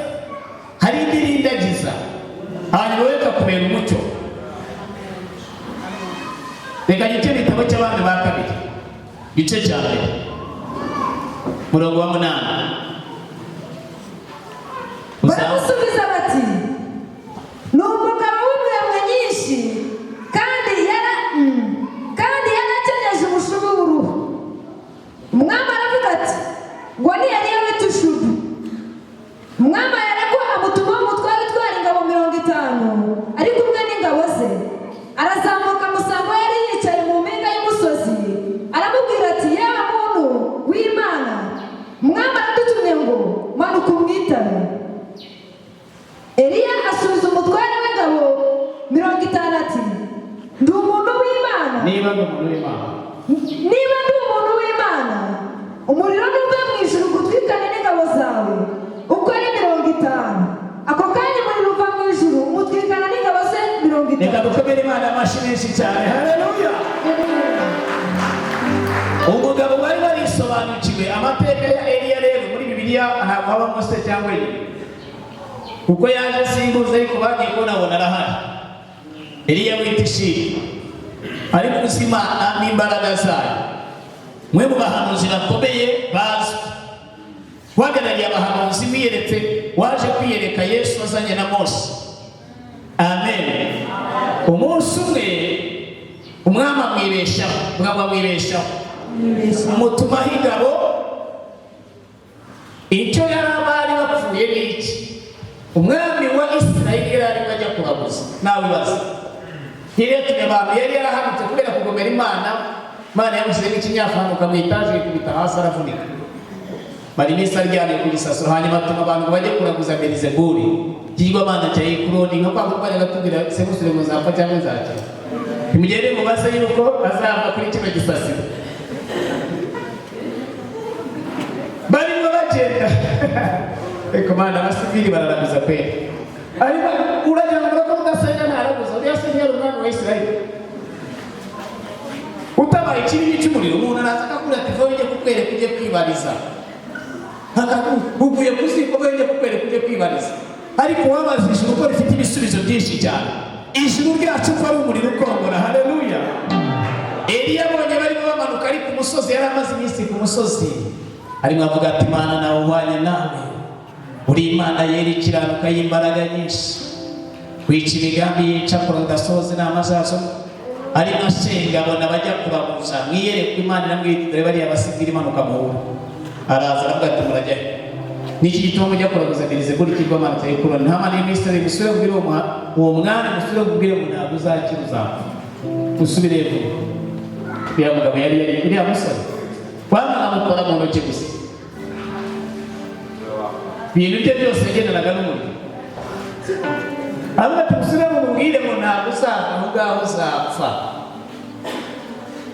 hari indirindagiza hanyuma weka kubera umucyo. Reka gike bitabo cy'abana ba kabiri gice cya mbere murongo wa 8. Baramusubiza bati ni umugabo w'umuyaga nyinshi kandi yarakenyeje umushubi w'uruhu. Umwami aravuga ati ngo ni Eliya w'itushubi. Umwami aherako amutuma umutware utwara ingabo 50 ari kumwe n'ingabo ze. Arazamuka amusanga yari yicaye mu mpinga y'umusozi, aramubwira ati yewe muntu w'Imana, umwami aradutumye ngo manuka umwitabe. Eliya asubiza umutware w'ingabo 50 ati ndi umuntu w'Imana. Niba ndi umuntu w'Imana, umuriro nuve mu ijuru gutwikane n'ingabo zawe uko ari 50. Ako kanya umuriro uva mu ijuru umutwikana n'ingabo ze 50. Reka dukomere Imana amashyi menshi cyane. Haleluya. Umugabo wari warisobanukiwe amateka ya Eliya. Rero muri Bibiliya ntabwo habamo se cyangwa kuko yaje simbuze, ariko bagiye kubona arahari. Eliya w'Itishbi ari mu buzima n'imbaraga zayo. Mwe mu bahanuzi bakomeye bazwi, wahagarariye abahanuzi wiyeretse, waje kwiyereka Yesu azanye na Mose. Amen. Umunsi umwe umwami amwibeshaho, umutumaho ingabo. Icyo yari abari bapfuye n'iki? Umwami wa Isirayeli yari ajya kuraguza. Nawe baza hirya abantu yari yarahanutse kubera kugomera Imana yamushyize n'ikinyafantu ukamwitaje ikubita hasi aravunika. Bari iminsi aryamye ku gisasiro, hanyuma atuma abantu bajye kuraguza Belizebuli, ikigirwamana cya Ekuroni. Nka kwa bari batubwira se musure muzapfa cyangwa nzakira. Nimugende mubaze yuko azava kuri kino gisasiro. Barimo bagenda eko mana abasivili bararaguza pe. Ariko urajya ngo ko mudasenga ntaraguza, uriya se yari umwana wa Isirayeli. Utabaye ikirimi cy'umuriro, umuntu araza akakubwira ati vuba ujye kukwereka ujye kwibariza. Uvuye kuziko ujye kukwereka ujye kwibariza. Ariko wabaza ijuru ko rifite ibisubizo byinshi cyane. Ijuru ryacu ko ari umuriro ukongora. Haleluya. Eliya abonye barimo bamanuka ari ku musozi, yari amaze iminsi ku musozi, arimo avuga ati Imana nawe uhwanye nawe, uri Imana yera ikiranuka y'imbaraga nyinshi, kwica imigambi yica kora udasohoza inama zazo. Ari nashenga abona bajya kuraguza, mwiyereka Imana iramwitire bariya basivili imanuka mu hubu. Araza aravuga ati murajya niki gituma mujya kuraguza Belizebuli ikigirwamana cya Ekuroni. Ntama ni Misiri musubire kubwira uwo mwana, musubire kubwira ngo ntabwo uzakira uzapfa. Musubire vuba. Uriya mugabo yari uriya musore wamana amukora mu ntoki gusa, ibintu bye byose yagendanaga n'umuriro. Aravuga ati musubire mumubwire ngo ntabwo uzapfa, aho ngaho uzapfa.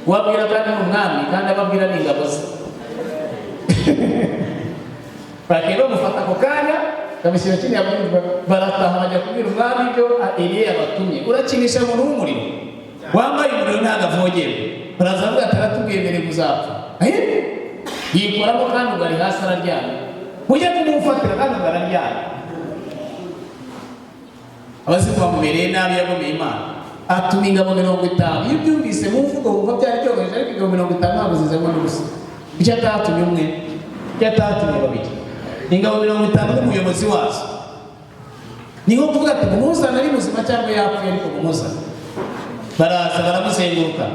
Wabwira kandi n'umwami, kandi ababwira n'ingabo ze. Bagiye bamufata ako kanya bamushyira kiriya barataha bajya kubwira umwami ibyo Eliya yabatumye. Urakinisha umuntu w'umuriro, wambaye umuriro ntabwo avogerwa. Baraza bavuga ati aratubwemereye kuzapfa. Yikoramo kandi ugari hasi araryamye. Mujye kumufatira kandi ugararyamye. Abazimu bamubereye nabi, yagomeye Imana. Atuma ingabo 50. Iyo byumvise mu mvugo wumva byari byoroheje, ariko ingabo 50 ntabwo zizanwa n'ubusa. Icyo atatumye umwe, icyo atatumye babiri. Ingabo 50 n'umuyobozi wazo. Niho kuvuga ati mumuzana ari muzima cyangwa yapfuye, ariko mumuzana. Baraza baramuzenguruka.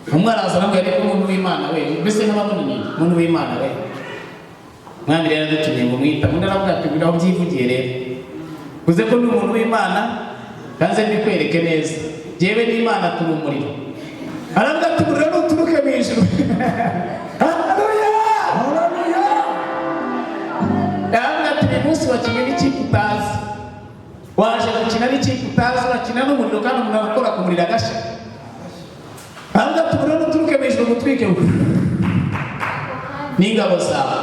Umwe araza aramubwira ariko umuntu w'Imana we, mbese n'abamunini, umuntu w'Imana we, mwami rero dutumye ngo mwita. Undi aravuga ati biraho byivugiye rero, uze ko ni umuntu w'Imana kanze mbikwereke neza, jewe n'Imana turi umuriro. Aravuga ati umuriro nuturuke mu ijuru. Haleluya. Aravuga ati uyu munsi wakinnye n'ikipe utazi, waje gukina n'ikipe utazi, urakina n'umuriro kandi umuntu arakora ku muriro agashya. Aravuga ati umuriro nuturuke mu ijuru gutwike n'ingabo zawe.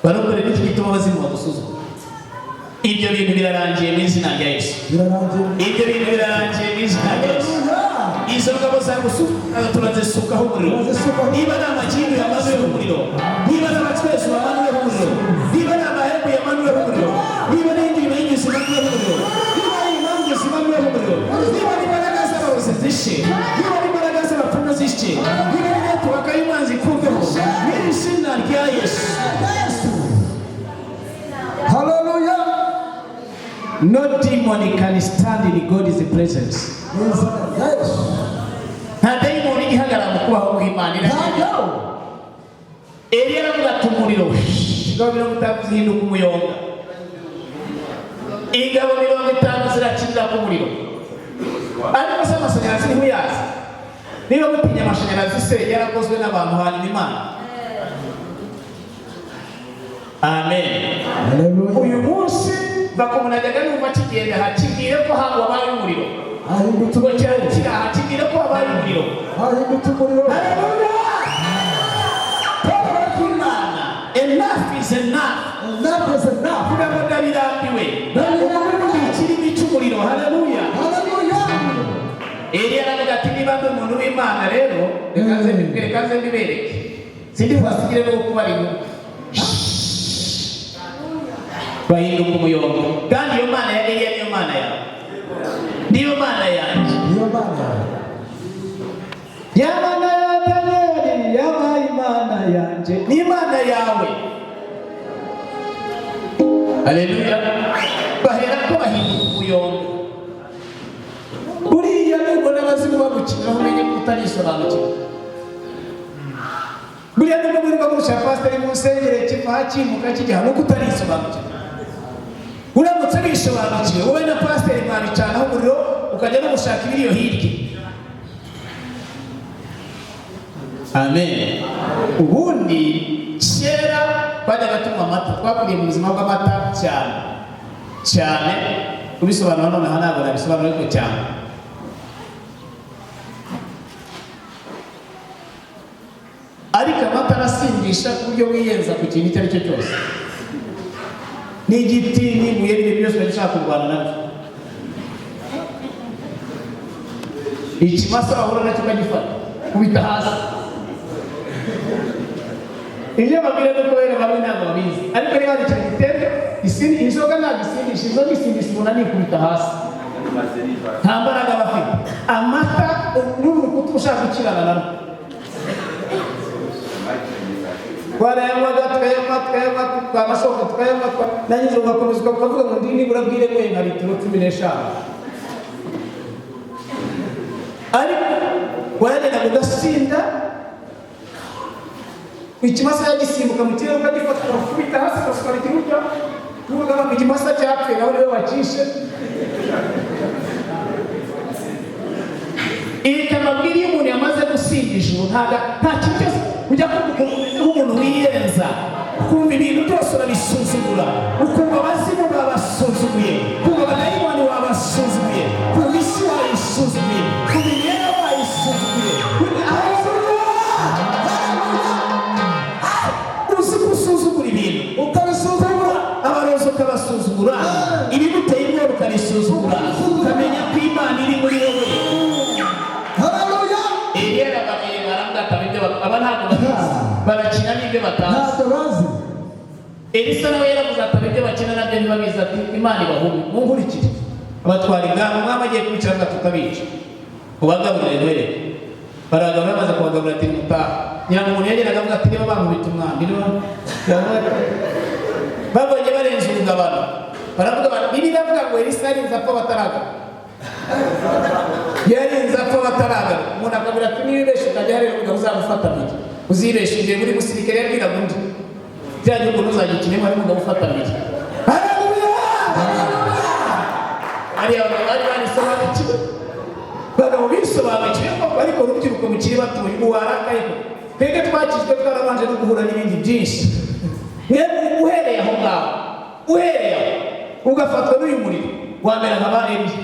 Barokore n'iki gituma abazimu bagusuzuma. Ibyo bintu birarangiye mu izina rya Yesu. Ibyo bintu birarangiye mu izina rya Yesu. Izo ngabo zagusuzuma turazisukaho umuriro. Niba ari amakindu yamanuyeho umuriro, niba ari amatweso yamanuyeho umuriro, niba ari amahembe yamanuyeho umuriro, niba ari indimi y'ingeso yamanuyeho umuriro, rye network y'umwanzi ikurweho mu izina rya Yesu. Hallelujah. No demon can stand in God's presence. Yes. Nta dayimoni ihagarara mu kubaho kw'Imana. Eliya aravuga ati umuriro ingabo 50 zihinduka umuyonga, ingabo 50 zirakirira ku muriro. Ariko se amashanyarazi niho yaza? Niba mutinya amashanyarazi se yarakozwe n'abantu hanyuma Imana? Amen. Uyu munsi bakomunajyaga numva kigenda hakibwire ko hango habaye umuriro. Ahindutse hakibwire ko habaye umuriro. Ahindutse umuriro. Enough is enough. Enough is enough. Kugaboga birambiwe. Ikirimi cy'umuriro. Haleluya. Hallelujah. Eliya aravuga ati niba ndi umuntu w'Imana rero reka nze mbibereke. Sindi kwasigire no kubarimo. Bahinduka umuyonga. Kandi iyo Mana ya Eliya niyo Mana yawe. Niyo Mana yanjye. Niyo Mana. Yamana ya Danieli, yabaye Imana yanjye. Ni Imana yawe. Haleluya. Bahera ko bahinduka umuyonga. Buriya nubona abazimu bagukiraho umenye ko utarisobanukirwa. Buriya nubwo muri bagusha pastor mu nsengero kiva kimuka kijya no kutarisobanukirwa. Uramutse bisobanukiwe wowe na pastor mwabicanaho umuriro ukajya no gushaka ibiriyo hirya. Amen. Ubundi kera bajyaga tunywa amata, twakuriye mu buzima bw'amata cyane kubisobanura none ntabwo nabisobanura ariko cyane. Ariko amata arasindisha ku buryo wiyenza ku kintu icyo ari cyo cyose. N'igiti n'ibuye n'ibintu byose bashaka kurwana nabyo. Ikimasa wahura nacyo ukagifata kubita hasi. Ibyo babwira no kubera bamwe ntabwo babizi. Ariko niba ari cyane gitende isindi inzoga ntabisindisha, inzoga isindisha umuntu anikubita hasi. Nta mbaraga bafite. Amata n'urukuta ushaka gukirana nabo. Twayanywa twamashoka tukayanywa nanyize ugakomeza ukavuga ngo ndi nibura bwire mwe nka litiro 15. Ariko wayagenda ugasinda ikimasa yagisimbuka mu kirere ukagifata ukakubita hasi ugasukara ikibuga n'uvuga ngo ikimasa cyapfuye nawe niwe wakishe. Iyi kamabwira iyo umuntu yamaze gusindisha ubu nta kintu cyose ujya nk'umuntu wiyenza ukumva ibintu byose urabisuzugura, ukumva abazimu babasuzuguye, ukumva abadayimoni babasuzuguye, ukumva isi wayisuzuguye, ukumva imyenda wayisuzuguye. Uzi gusuzugura ibintu ukabisuzugura, abarozi ukabasuzugura, ibiguteye ubwoba ukabisuzugura, ukamenya ko Imana iri muri wowe. Eliya arabaye barangata ibyo aba ntabwo bazi, barakina n'ibyo batazi. Elisa nawe yaravuze ati ibyo bakina nabyo ntibabizi, ati Imana ibahume munkurikire. Abatwara ingamba umwami agiye kwicara ngo tutabica ubagaburire rero baragaburira bamaze kubagaburira ati mutaha. Nyiramuntu yageraga avuga ati niba bankubita umwambi babonye barenze urugabano baravuga bati Bibiliya iravuga ngo Elisa yarinze apfa bataraga. Yarinze apfa bataraga. Umuntu akabwira ati nibeshe ukajya harera umugabo uzamufata mbere uzibeshe igihe muri musirikare yabwiraga undi bya gihugu ntuzagikinemo hari umugabo ufata mbere. Hari abantu bari barisobanukiwe bagabo bisobanukiwe ariko urubyiruko mukiri batoye uwarakaye twebwe twakijwe twarabanje no guhura n'ibindi byinshi. Uhereye aho ngaho ugafatwa n'uyu muriro wamera nka barembye.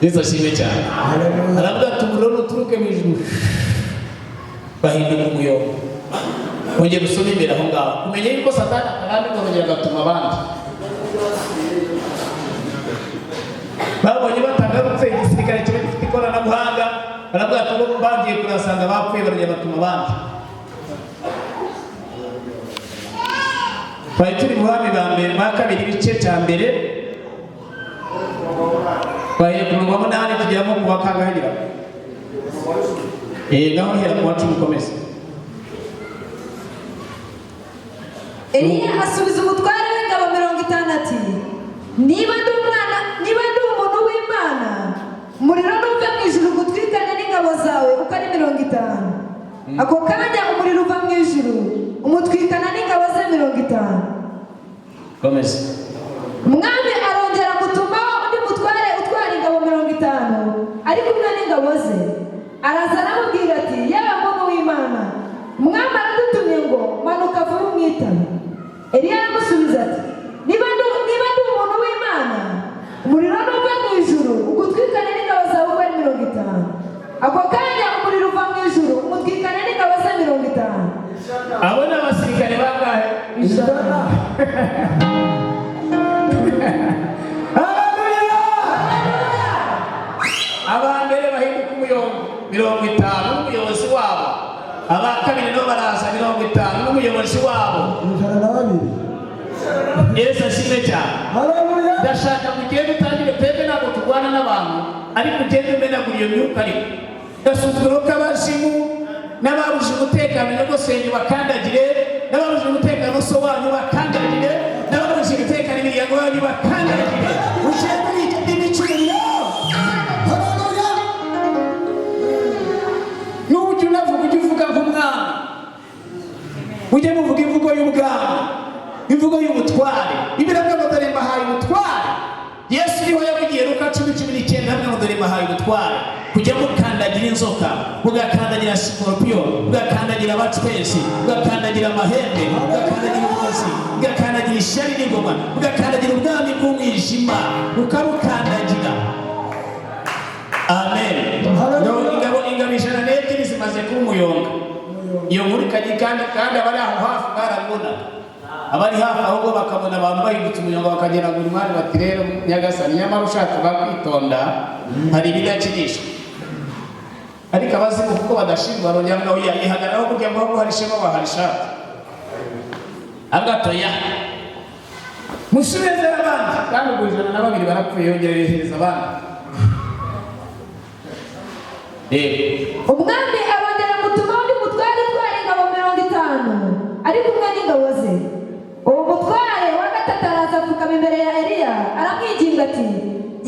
Yesu ashimwe cyane. Aravuga ati umuriro nuturuke mu ijuru bahinduka umuyonga. Wongeye gusoma imbere aho ngaho kumenya yuko Satani akarambirwa akongera agatuma abandi. Babonye batagarutse igisirikare kiba gifite ikoranabuhanga baravuga ati bo bagiye kurasanga bapfuye barongera batuma abandi. Twari turi mu bami ba mbere ba kabiri ibice cya mbere Baye kuwa munani tujyamo kuwa kangagira. Ngaho hera kuwa 10 komeza. Eliya asubiza umutware w'ingabo 60 niba ndi umuntu w'Imana umuriro nuva mu ijuru gutwikana n'ingabo zawe uko ari 50 ako kanya umuriro uva mu ijuru umutwikana n'ingabo ze 50 komeza. Umwami arongera gutumaho undi mutware utwara ingabo 50 ari kumwe n'ingabo ze araza aramubwira ati yewe muntu w'Imana umwami aradutumye ngo manuka vuba umwitane. Eliya aramusubiza ati niba ndi umuntu w'Imana umuriro nuva mu ijuru ugutwikane n'ingabo zawe uko ari 50 ako kanya umuriro uva mu ijuru umutwikane n'ingabo ze 50. Abo ni abasirikare bangahe? Haleluya! Abambere bahinduka umuyongo 50 n'umuyobozi wabo. Abakabiri no baraza 50 n'umuyobozi wabo. Yesu ashimwe cyane. Haleluya. Ndashaka kugenda utangire twebwe ntabwo turwana n'abantu ariko ugende umenagura iyo myuka ariko gasuzuguro k'abazimu n'ababuze umutekano nyogosenge bakandagire n'ababuze umutekano so wanyu bakandagire n'ababuze umutekano imiryango yanyu bakandagire uje muri iki n'icuriro. Haleluya. N'uburyo ujya uvuga nk'umwami ujye muvuga imvugo y'ubwami imvugo y'ubutware ibiraga ngo dore mbahaye ubutware. Yesu niwe yavugiye Luka 10:19 hamwe ngo dore mbahaye ubutware kujya mukandagira inzoka mugakandagira scorpion mugakandagira abatwesi mugakandagira amahembe mugakandagira uburozi mugakandagira ishyari n'ingoma mugakandagira ubwami bw'umwijima mukabukandagira. Amen. Ingabo 100 zimaze kuba umuyonga. Iyo nkuru kandi abari aho hafi barabibonaga. Abari hafi ahubwo bakabona abantu bahindutse umuyonga bakagera ngo umwari bati rero Nyagasani nyamara ushaka bakwitonda hari ibidakinisha. Ariko abazimu kuko badashirwa barongera ngo yihagararaho kugira ngo harishemo baharishaka. Agatoya musubeze abandi kandi ubwo 102 barapfuye yongerereza abandi. Umwami arongera gutuma undi mutware utwara ingabo 50 ari kumwe n'ingabo ze. Uwo mutware wa gatatu araza apfukama imbere ya Eliya aramwinginga ati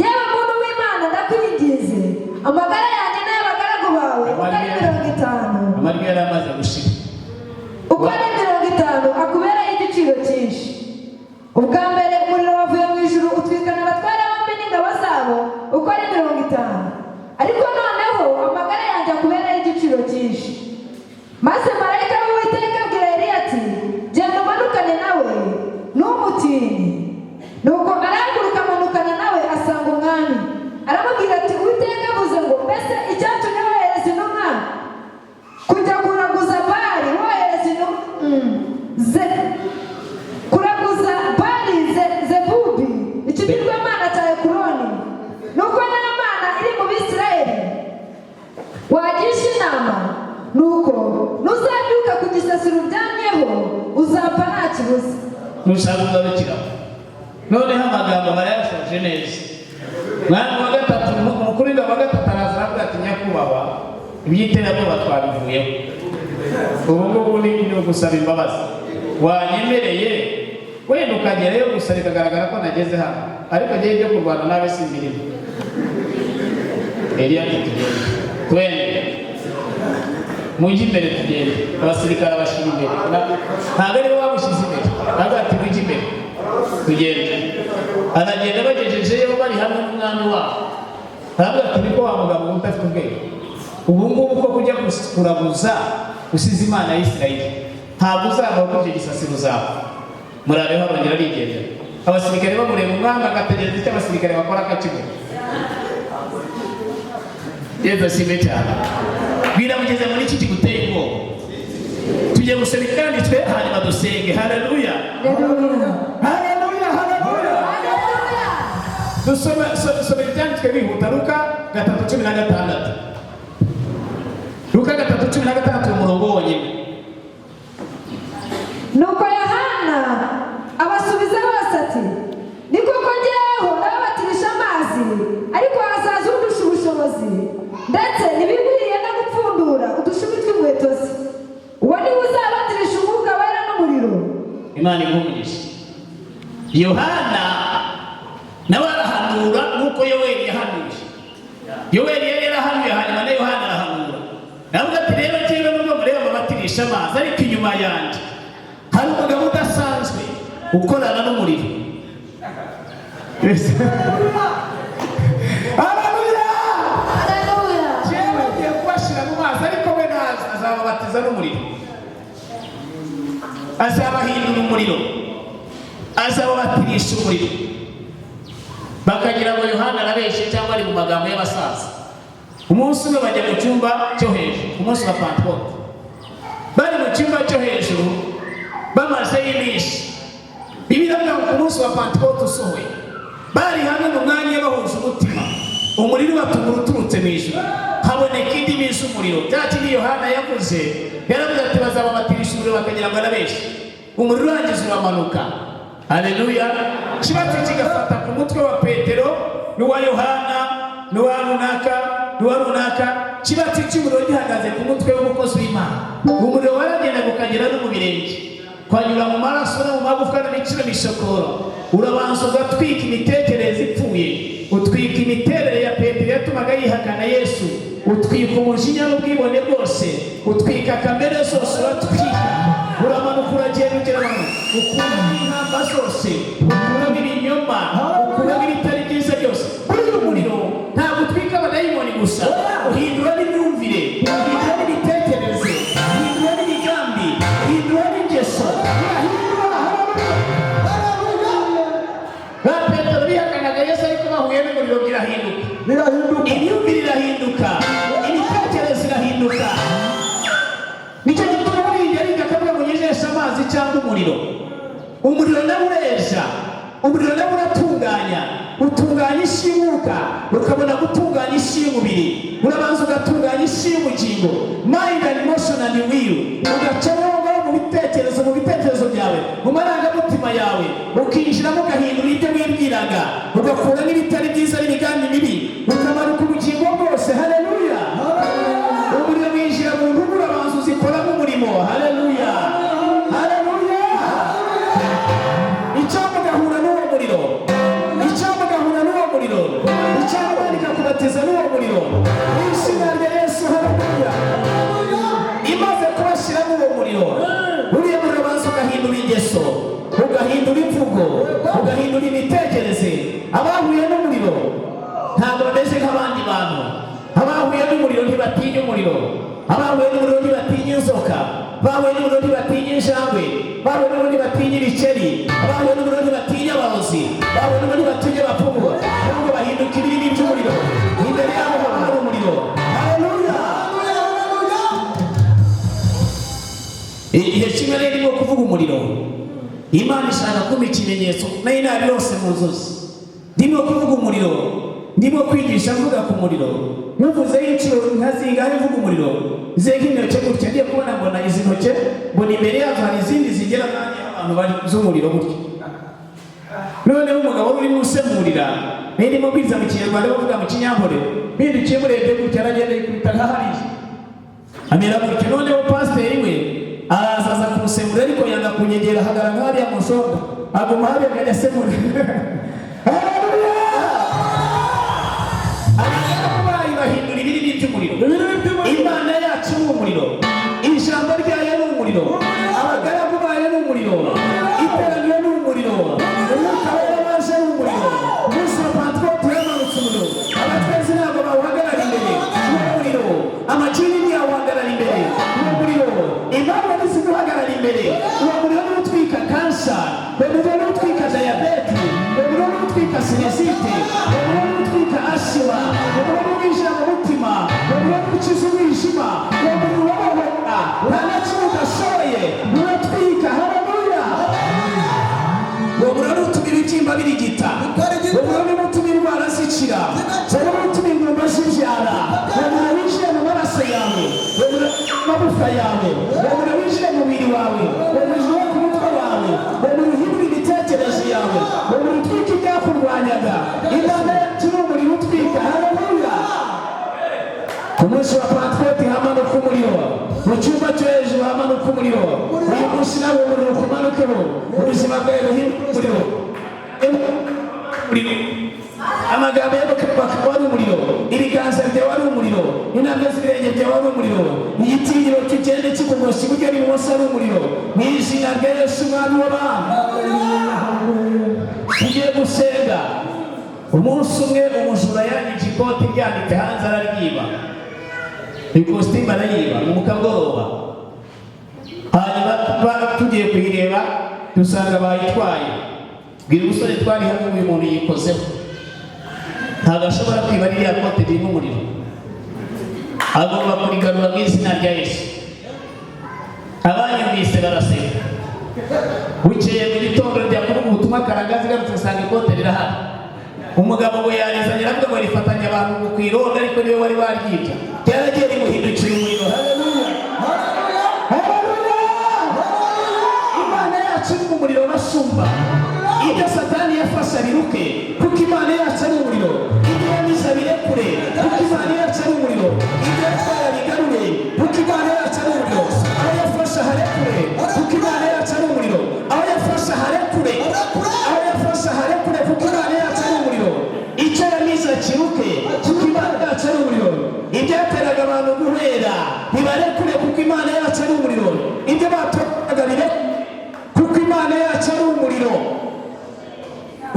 yewe muntu w'Imana ndakwinginze amagara yanjye n'ay'abagaragu bawe uko ari 50. Amajwi yari amaze gushira uko ari 50 akubereye igiciro cyinshi. Ubwa mbere umuriro wavuye mu ijuru utwikana abatware bombi n'ingabo zabo uko ari 50 ariko noneho amagara yanjye akubereye igiciro cyinshi. Maze marayika w'Uwiteka abwira Eliya ati genda umanukane nawe ntumutinye. Nuko arahaguruka amanukana nawe asanga umwami aramubwira ati Uwiteka avuze ngo mbese icyatumye wohereza intumwa kujya kuraguza Bali wohereza kuraguza Bali Zebubi ikigirwamana cya Ekuroni nuko nta mana iri mu Bisirayeli wagisha inama nuko nuzabyuka ku gisasiro uryamyeho uzapfa nta kibuza. Nushaka ugarukiraho noneho amagambo barayashoje neza. Mwami wa gatatu umukuru w'ingabo wa gatatu araza aravuga ati nyakubahwa iby'iterabwoba twabivuyeho ubu ngubu ni ugusaba imbabazi wanyemereye wenda ukagerayo gusa bikagaragara ko nageze hano ariko ngiye byo kurwana nawe simbirimo. Eliya ati twende mujye imbere tugende. Abasirikare bashyira imbere ntabwo aribo bamushyize imbere ntabwo ati mujye imbere tugende. Aragenda bagejejeyo bari hamwe n'umwami wabo ntabwo ati niko wa mugabo udafite ubwenge ubu ngubu ko kujya kuraguza usize Imana ya Isirayeli ntabwo uzava kuri icyo gisasiro uzapfa. Murabeho arongera arigendera. Abasirikare bamureba umwami agategereza icyo abasirikare bakora akakibura. Yesu ashimwe cyane. Biramugeze muri iki kiguteye ubwoba. Tugiye gusaba ibyanditswe hanyuma dusenge. Haleluya. Haleluya. Haleluya. Dusome ibyanditswe bihuta. Luka 3:16. Luka 3:16 umurongo wonyine. Nuko Yohana abasubiza bose ati ni koko njyeho ndababatirisha amazi ariko Imana igumugisha. Yohana nawe arahanura nuko Yoweli yahanuye. Yoweli yari yarahanuye hanyuma na Yohana arahanura. Navuga ati rero njyewe nubwo mureba babatirisha amazi ariko inyuma yanjye hari umugabo udasanzwe ukorana n'umuriro. Azababatiza n'umuriro, azabahindura umuriro, azababatirisha umuriro. Bakagira ngo Yohana arabeshye cyangwa ari mu magambo y'abasaza. Umunsi umwe bajya mu cyumba cyo hejuru, umunsi wa Pentekote. Bari mu cyumba cyo hejuru bamaze iminsi. Bibiliya ivuga ngo ku munsi wa Pentekote usohoye bari hamwe mu mwanya bahuje umutima, umuriro ubatungura uturutse mu ijuru, haboneka indi minsi umuriro. Bya kindi Yohana yavuze, yaravuze ati bazababatirisha umuriro bakagira ngo arabeshye. Umuriro urangiza uramanuka. Haleluya. Kibatsi kigafata ku mutwe wa Petero n'uwa Yohana n'uwa runaka. Kibatsi cy'umuriro gihagaze ku mutwe w'umukozi w'Imana. Umuriro waragenda ukagera no mu birenge, kwanyura mu maraso no mu magufwa n'imiciro n'ishokoro. Urabanza ugatwika imitekerereze ipfuye, utwika imiterere ya Petero yatumaga yihakana Yesu, utwika umujinya n'ubwibone bwose, utwika kamere zose uratwika. Uramanuka uragenda ugeramo, ukuramo inkamba zose, ukuramo ibinyoma, ukuramo ibitari byiza byose. Kuri uyu muriro ntabwo utwika abadayimoni gusa, uhindura n'imyumvire, uhindura n'imitekerereze, uhindura n'imigambi, uhindura n'ingeso. Ba Petero bihakanaga Yesu ariko bahuye n'umuriro birahinduka. Imyumvire irahinduka, imitekerereze irahinduka. Nicyo gituma buriya ari akavuga ngo nyejesha amazi cyangwa umuriro. Umuriro nawe ureja, umuriro nawe uratunganya, utunganya isi y'umwuka ukabona gutunganya isi y'umubiri. Urabanza ugatunganya isi y'ubugingo, mind and emotion and will, ugacaho mu bitekerezo byawe, mu marangamutima yawe, ukinjiramo ugahindura ibyo wibwiraga, ugakura n'ibitari byiza n'imigambi mibi, ukamanuka ubugingo bwose. Haleluya. Umuriro winjira mu ntugu, urabanza uzikoramo umurimo. Haleluya. Haleluya. Icyambu gahura n'uwo muriro, icyambu gahura n'uwo muriro, icyambu bandika kubatiza n'uwo muriro. Izina rya Yesu. Haleluya. Imaze kubashyiramo uwo muriro, uriya muriro banza ugahindura ingeso, ugahindura imvugo, ugahindura imitekerereze. Abahuye n'umuriro ntabwo bameze nk'abandi bantu. Abahuye n'umuriro ntibatinya umuriro, abahuye n'umuriro ntibatinya inzoka, abahuye n'umuriro ntibatinya injangwe, abahuye n'umuriro ntibatinya ibikeri, abahuye n'umuriro ntibatinya abarozi, abahuye n'umuriro ntibatinya abapfumu, ahubwo bahinduka ibirimi by'umuriro. Imbere yabo haba hari umuriro. Haleluya. Igihe kimwe rero ndimo kuvuga umuriro, Imana ishaka kumpa ikimenyetso nayo nabi yose mu nzozi. Ndimo kuvuga umuriro, ndimo kwigisha mvuga ku muriro. Nuvuze y'inshuro nkazingahe mvuga umuriro, zega intoke gutya, ngiye kubona mbona izi ntoke, mbona imbere yazo hari izindi zigera kandi abantu bari z'umuriro gutya. Noneho umugabo urimo usemurira, ndimo kwiza mu Kinyarwanda bavuga mu Kinyankore, bindukiye murebye gutya aragenda yikubita nk'ahariye, amera gutya. Noneho pasiteri we arazaza kumusemurira ariko yanga kunyegera, hagara nk'ahariya mu nshonga, aguma hariya akajya asemurira. Haleluya. Abayi bahindura ibirimi by'umuriro. Imana yacu ni umuriro, ijambo ryayo ni umuriro, abagaragu bayo ni umuriro, iteraniro ni umuriro, umwuka wera waje ni umuriro. Umunsi wa Pentekote yamanutse umuriro, abatwezi ntabwo bawuhagarara imbere, ni umuriro. Amakini ntiyawuhagarara imbere, ni umuriro. Impamvu ntiziguhagarara imbere, uwo muriro ni utwika kansa, uwo muriro ni utwika diyabete, uwo muriro ni utwika sinezite, uwo muriro ni utwika asima, uwo muriro ni winjira mu mutima, uwo muriro ni ukiza umwijima, uwo muriro ubabohora, nta na kimwe udashoboye, uratwika. Haleluya. Uwo muriro ni utuma ibibyimba birigita, uwo muriro ni utuma indwara zikira, uwo muriro ni utuma ingumba zibyara, uwo muriro winjiye mu maraso yawe, uwo muriro mu magufa yawe, uwo muriro winjiye mu mubiri wawe, uwo muriro wo ku mutwe wawe, uwo muriro uhindura imitekerereze yawe, uwo muriro utwika ibyakurwanyaga. Imana yacu ni umuriro utwika. Haleluya. Ku munsi wa Pentekote hamanuka umuriro, mu cyumba cyo hejuru hamanuka umuriro. Uyu munsi nawe umuriro kumanukeho ubuzima bwawe buhindure umuriro amagambo y'abakaba wari umuriro ibiganza byawe wari umuriro intambwe z'ibirenge byawe wari umuriro igitinyiro kigende kikugoshya iburyo n'ibumoso ari umuriro mu izina rya Yesu umwami w'abami tugiye gusenga umunsi umwe umujura yanyije ikoti ryanditse hanze araryiba ikositimu arayiba mu kagoroba hanyuma tugiye kuyireba dusanga bayitwaye bwira umusore twari hamwe uyu muntu yikozeho ntabwo ashobora kwiba ririya kote ririmo umuriro agomba kurigarura mu izina rya Yesu abanyumvise baraseka bukeye mu gitondo rya kuri ubutumwa karagazi garutse usanga ikote rirahari umugabo ngo yarizanye aravuga ngo rifatanya abantu mu kwironda ariko niwe wari waryibye ryaragiye rimuhindukira umuriro haleluya Imana yacu ni umuriro basumba ibyo satani yafasha biruke kuko Imana yacu ari umuriro ibyo yamiza birekure kuko Imana yacu ari umuriro ibyo yatwara bigarure kuko Imana yacu ari umuriro aho yafasha harekure kuko Imana yacu ari umuriro aho yafasha harekure aho yafasha harekure kuko Imana yacu ari umuriro icyo yamiza kiruke kuko Imana yacu ari umuriro ibyateraga abantu guhera ntibarekure kuko Imana yacu ari umuriro ibyo batoraga birekure kuko Imana yacu ari umuriro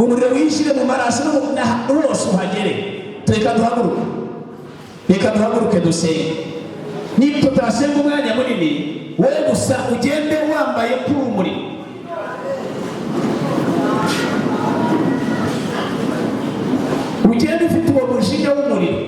umuriro winjire mu maraso n'ahantu hose uhagere reka duhaguruke dusenge niba tutasenga umwanya munini wowe gusa ugende wambaye k'urumuri ugende ufite uwo mushinya w'umuriro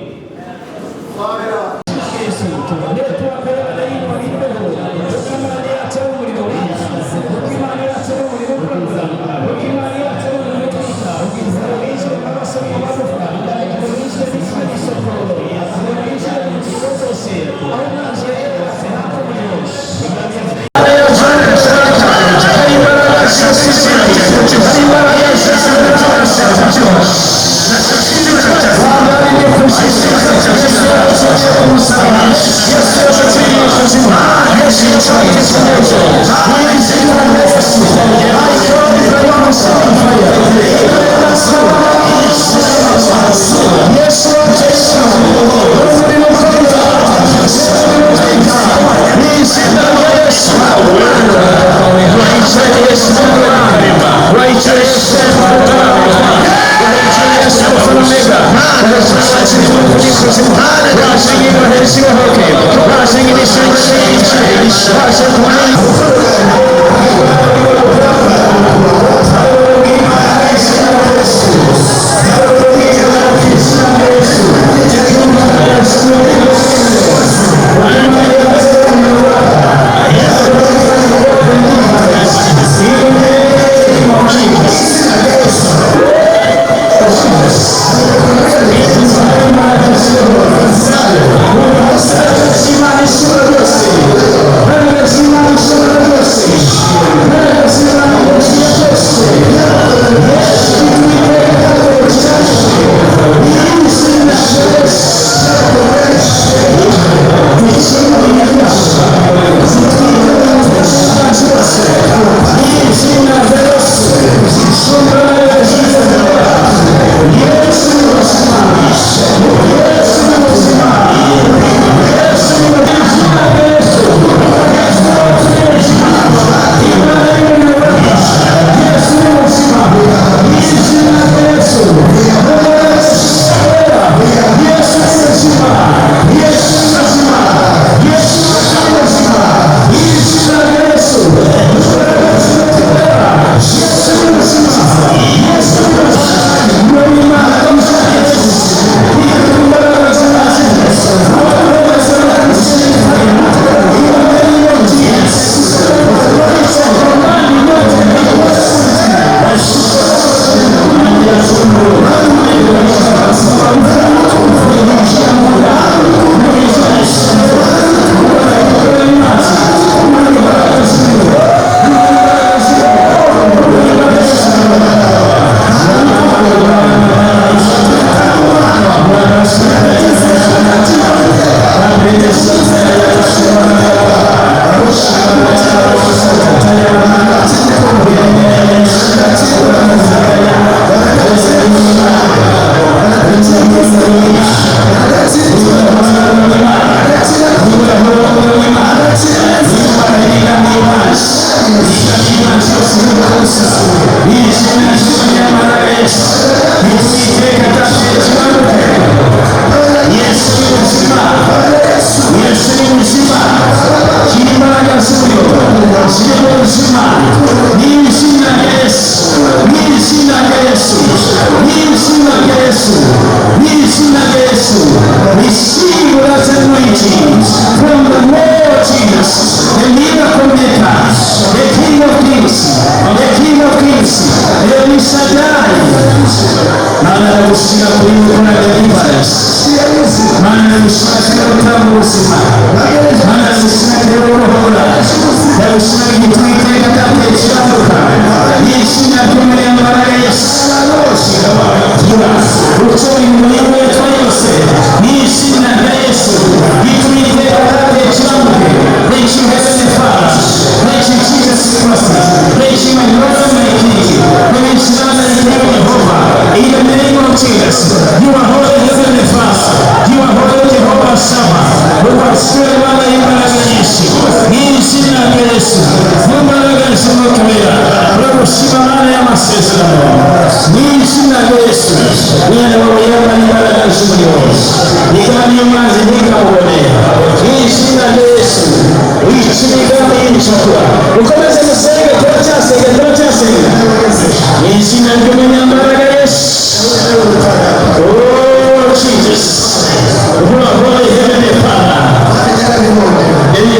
Imana ishobora byose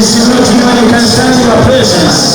This is not human, you can stand in your presence.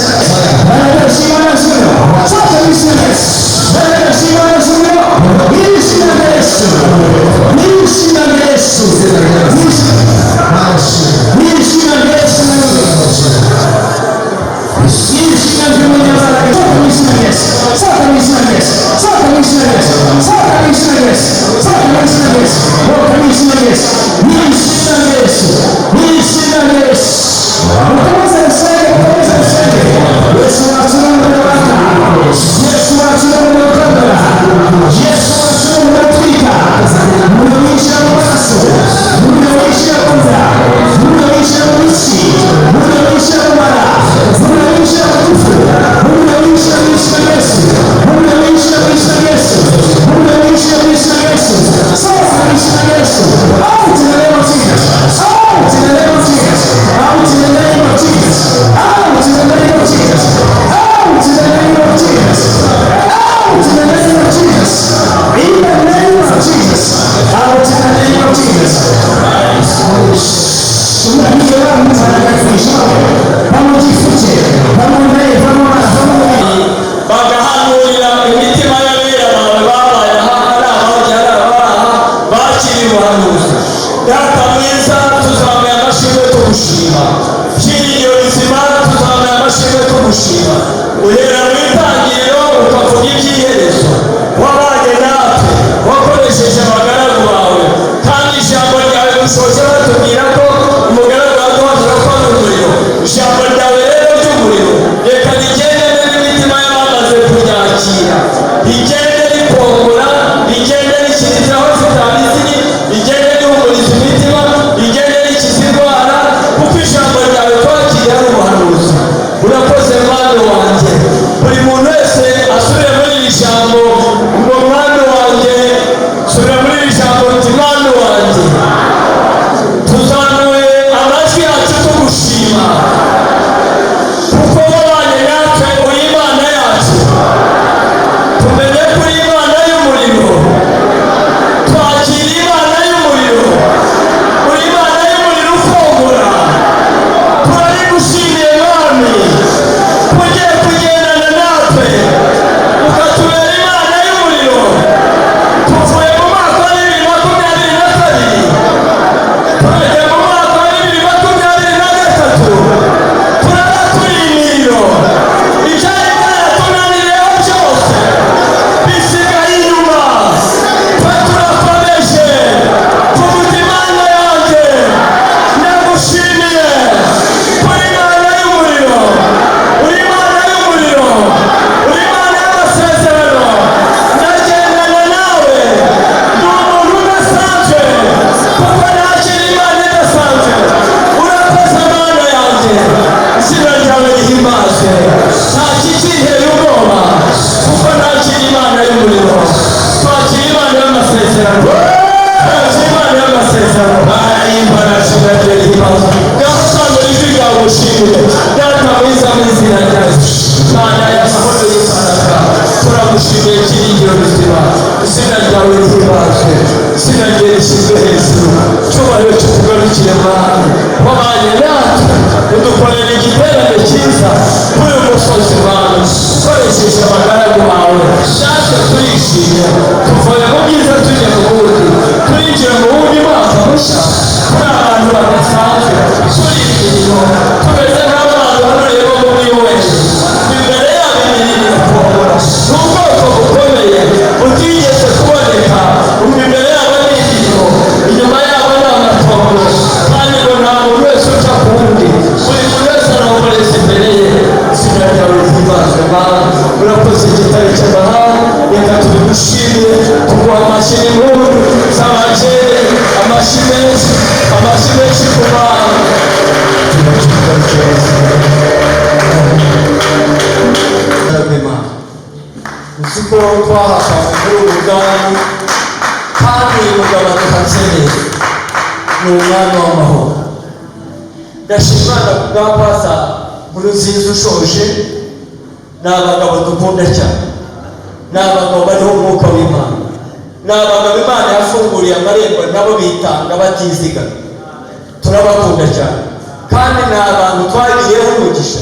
kandi ni abantu twagiyeho umugisha.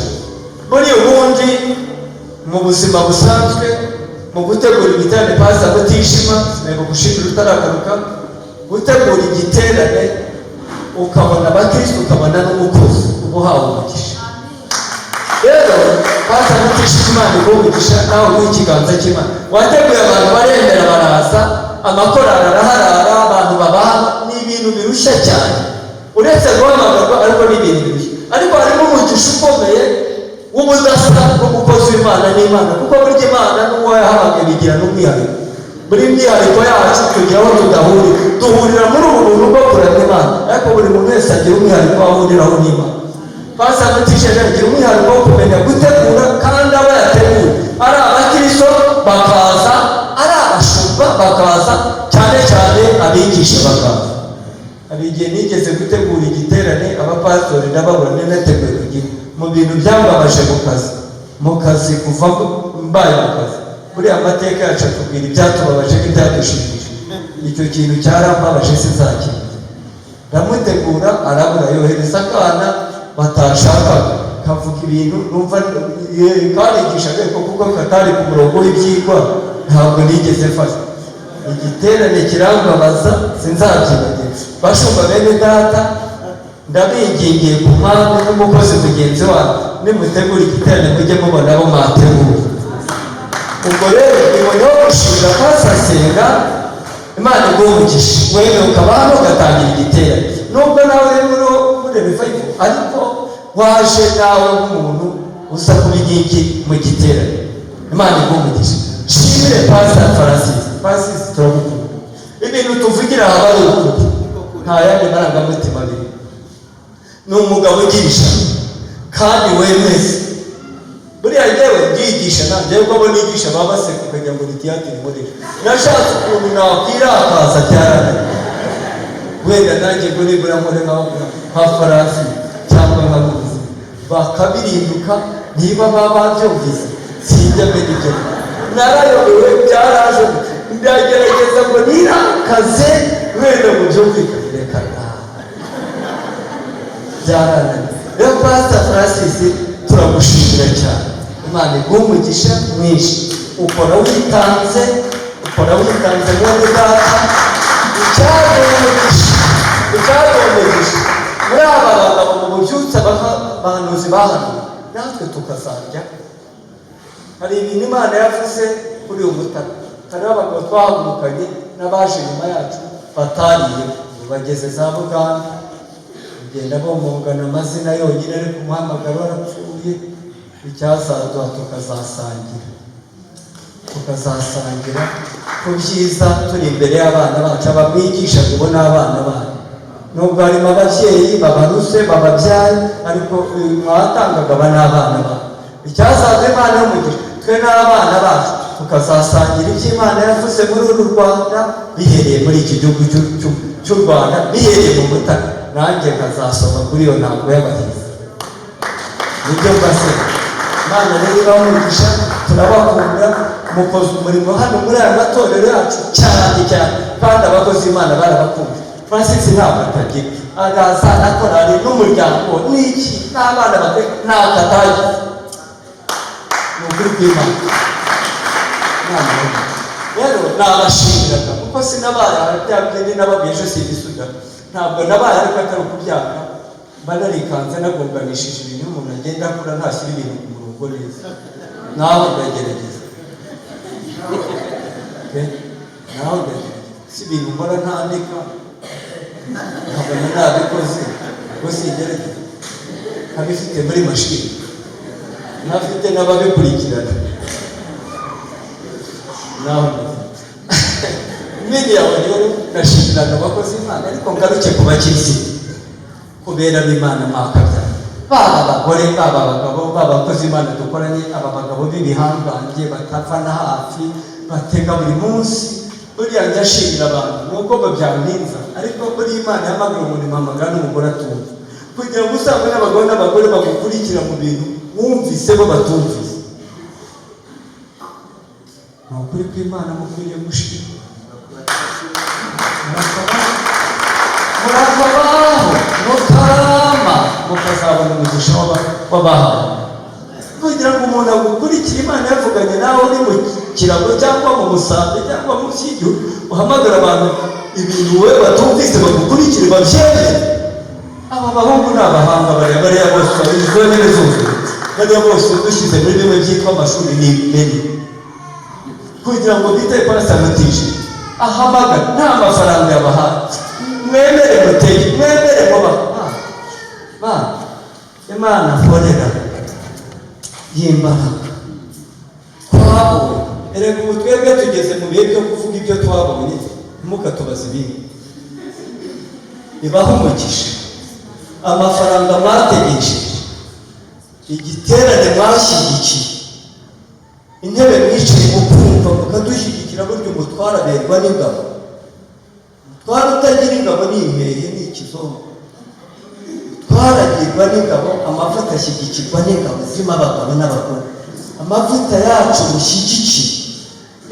Muri ubundi mu buzima busanzwe mu gutegura igiterane Pastor Mutishima sinego gushimira utaragaruka, gutegura igiterane ukabona abakristo ukabona n'umukozi ubuhawe umugisha. Rero Pastor Mutishima ni umugisha nawe w'ikiganza cy'Imana. Wateguye abantu baremera baraza, amakorali araharara, abantu babaha, ni ibintu birushya cyane. Uretse guhamagarwa ariko ni ibintu birushya, ariko harimo umugisha ukomeye w'ubudasa bw'umukozi w'Imana n'Imana, kuko burya Imana n'uwo yahamagaye bigira n'umwihariko. Muri myihariko yacu kugira aho duhurira muri ubu buntu bwo kuramya Imana, ariko buri muntu wese agira umwihariko ahuriraho n'Imana. Pastor Mutishima agira umwihariko wo kumenya gutegura, kandi aba yateguye ari abakristo bakaza, ari abashumba bakaza, cyane cyane abigisha bakaza. Hari igihe nigeze gutegura igiterane abapastori n'ababura neneteguye kugira mu bintu byambabaje mu kazi kuva mbaye mu kazi. Buriya amateka yacu atubwira ibyatubabaje n'ibyadushimishije. Icyo kintu cyarambabaje sinzakira. Ndamutegura arabura, yohereza akana batashakaga kavuga ibintu numva kanigisha ariko kuko katari ku murongo w'ibyigwa ntabwo nigeze fata. Igiterane kirambabaza sinzakibagirwa. Bashumba bene data ndabingingiye ku mpamvu n'umukozi mugenzi wawe, nimutegura igiterane mujye mubona abo mwategura. Ubwo rero ibonyeho gushimira Pastor Senga, Imana iguhe wewe ukabaho ugatangira igiterane. Nubwo nawe rero muri revival ariko waje nawe nk'umuntu usa kubinkingi mu giterane. Imana iguhe shimire Pastor Francis turabukunda. Ibintu tuvugira haba ari ukuri, nta yandi marangamutima biri. Ni umugabo ugirisha kandi wemeze. Buriya yewe ndigisha nanjye uko abo nigisha baba baseka ukagira ngo ni tiyatire muri nashatse ukuntu nakwirakaza cyane. Wenda nanjye ngo nibura nkore nka Farasi cyangwa nka Muzi bakabirinduka, niba baba babyumvise sinjya mbere ibyo narayobewe byaraje. Ndagerageza ngo nirakaze wenda mu byumvikane reka byarananiye. Rero Pastor Francis turagushimira cyane. Imana iguhe umugisha mwinshi. Ukora witanze mwene data. Icyaduha muri aba bagabo mu bubyutse abahanuzi bahanuye natwe tukazarya. Hari ibintu Imana yavuze kuri uyu mutaka. Hari abagabo twahagurukanye n'abaje nyuma yacu batariye bageze za Buganda, ugenda bomongana amazina yonyine ariko umuhamagaro warapfuye. Icyazaduha tukazasangira ku byiza turi imbere y'abana bacu, abamwigisha ngo n'abana banyu. Nubwo harimo ababyeyi babaruse bababyaye, ariko mwatangaga aba n'abana banyu. Icyazaduha Imana y'umugisha twe n'abana bacu tukazasangira ibyo Imana yavuze muri uru Rwanda, bihereye muri iki gihugu cy'u Rwanda, bihereye mu butaka. Nanjye nkazasoma kuri iyo ntabwo y'abahizi. Nibyo mbase. Imana rero ibahe umugisha, turabakunda, mukoze umurimo hano muri aya matorero yacu cyane cyane, kandi abakozi Imana barabakunda. Francis ntabwo atagira, araza akorana n'umuryango n'iki n'abana bake ntakataye. Ni ukuri kw'Imana. Rero nabashimiraga kuko sinabaye arabyabye n'ababwiye ejo sibisuda, ntabwo nabaye ariko atari ukubyaka banarikanze nagonganishije ibintu umuntu agenda akora ntashyira ibintu ku murongo neza. Nawe ndagerageza si ibintu mbona ntandika nkabona nabikoze ngo singerageza nkabifite muri mashini, nafite n'ababikurikirana nawe yawe rero ndashimiraga abakozi Imana, ariko ngaruke ku bakirisitu kubera b'Imana mwakabyara, baba abagore baba abagabo baba abakozi Imana dukoranye, aba bagabo b'ibihangange batapfa na hafi batega buri munsi. Buriya ndashimira abantu nubwo babyantinza, ariko buri Imana yamagara umuntu impamagara n'umugore atumva, kugira ngo usange n'abagore n'abagore bagukurikira mu bintu wumvise bo batumvise. Ni ukuri kw'Imana mukwiriye gushima. Murakabaho mukarama ukazabona umugisha w'abahawe kugira ngo umuntu agukurikire. Imana yavuganye nawe uri mu kirago cyangwa mu musambi cyangwa munsi y'igihugu, uhamagara abantu ibintu wowe batumvise bagukurikire babyemere. Aba bahungu ni abahanga, bariya bose babizwe neza zose, bariya bose dushyize muri bimwe byitwa amashuri ni ibimeni kugira ngo bite parasamatije ahamagara nta mafaranga yabahaye. Mwemere mutege, mwemere muba Imana nkorera y'imbaraga twabonye. Erega ubu twebwe tugeze mu bihe byo kuvuga ibyo twabonye, ntimukatubaze ibindi. Ibaho umugisha, amafaranga mwategesheje, igiterane mwashyigikiye, intebe mwicaye mukumva mukadushyigikira, burya umutwara aberwa n'ingabo. Umutwara utagira ingabo ni impehe, ni ikizungu. Twaragirwa n'ingabo, amavuta ashyigikirwa n'ingabo zirimo abagabo n'abagore. Amavuta yacu mushyigikiye,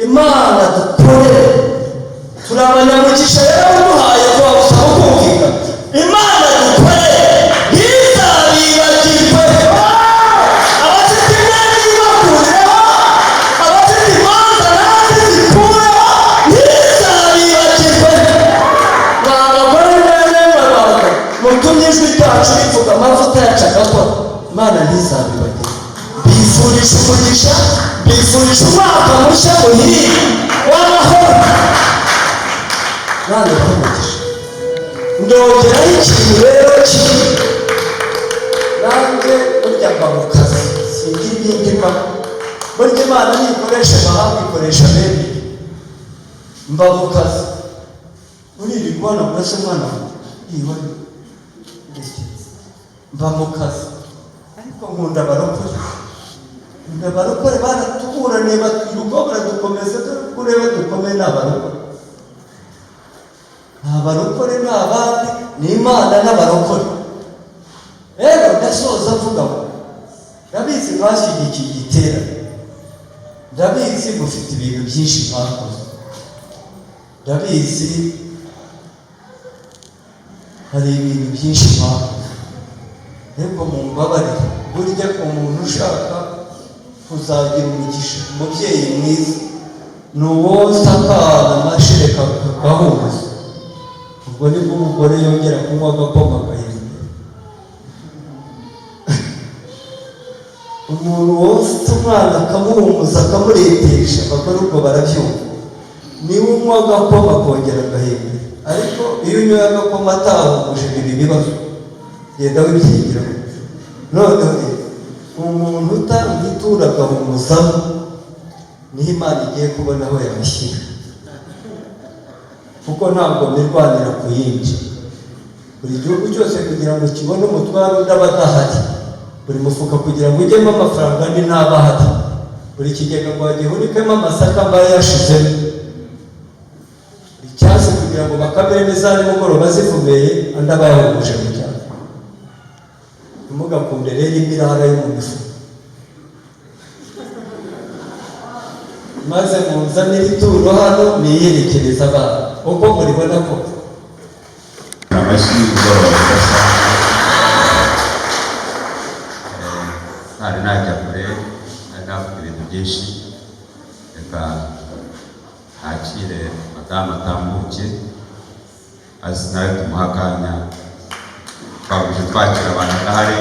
Imana dukorere. Turi abanyamugisha rero umuhaye twabusaba kumvika. Imana dukorere ntizabibagirwe. Abafite imyenda ibakureho, abafite imanza nazi zikureho, ntizabibagirwe. Abagore bene babaka mutumye ijwi ryacu rivuga amavuta yacu agakora, Imana ntizabibagirwe. Bifurije umugisha, bifurije umwaka mushya muhire w'amahoro. Nande umugisha ndongeraho ikintu rero kimwe, nanjye burya mba mu kazi singira ibindi mba. Burya Imana nikoresha amahanga ikoresha bene, mba mu kazi. Uririrwa kubona murase mwana yiwe mba mu kazi, ariko nkunda abarokore baratuburaniye batwira ubwo baradukomeza kurebe dukomeye. Abarokore ni abandi, ni Imana n'abarokore. Rero ndasoza avuga ngo ndabizi mwashyigikiye igiterane, ndabizi mufite ibintu byinshi mwakoze, ndabizi hari ibintu byinshi mwakoze, ariko mumbabarire. Burya umuntu ushaka kuzagira umugisha, umubyeyi mwiza ni uwoza akana amashereka kakahumuza. Ubwo nibwo umugore yongera kunywa agakoma agahindura. Umuntu wose umwana akamuhumuza akamuretesha, abagore ubwo barabyumva. Niba unywa agakoma akongera agahindura, ariko iyo unyoye agakoma atahumuje ibi bibazo genda wibyigiraho. Noneho umuntu utamwitura agahumuzaho niho Imana igiye kubona aho yabashyira, kuko ntabwo mirwanira ku yindi. Buri gihugu cyose kugira ngo kibone umutwaro undi aba adahari, buri mufuka kugira ngo ujyemo amafaranga andi ntaba ahari, buri kigega ngo gihunikemo amasaka mba yashizemo, icyasi kugira ngo bakamere neza nimugoroba zivumeye andi aba yahumuje mu cyaro. Ntimugakunde rero imirara yo mu mifuka, maze munzanire ituro hano niyerekereza abana uko muribona ko amashyi y'umugoroba udasa. Ntari najya kure, nari navuga ibintu byinshi. Reka nakire madamu atambuke azi nawe tumuha akanya. Twabuje twakira abantu adahari,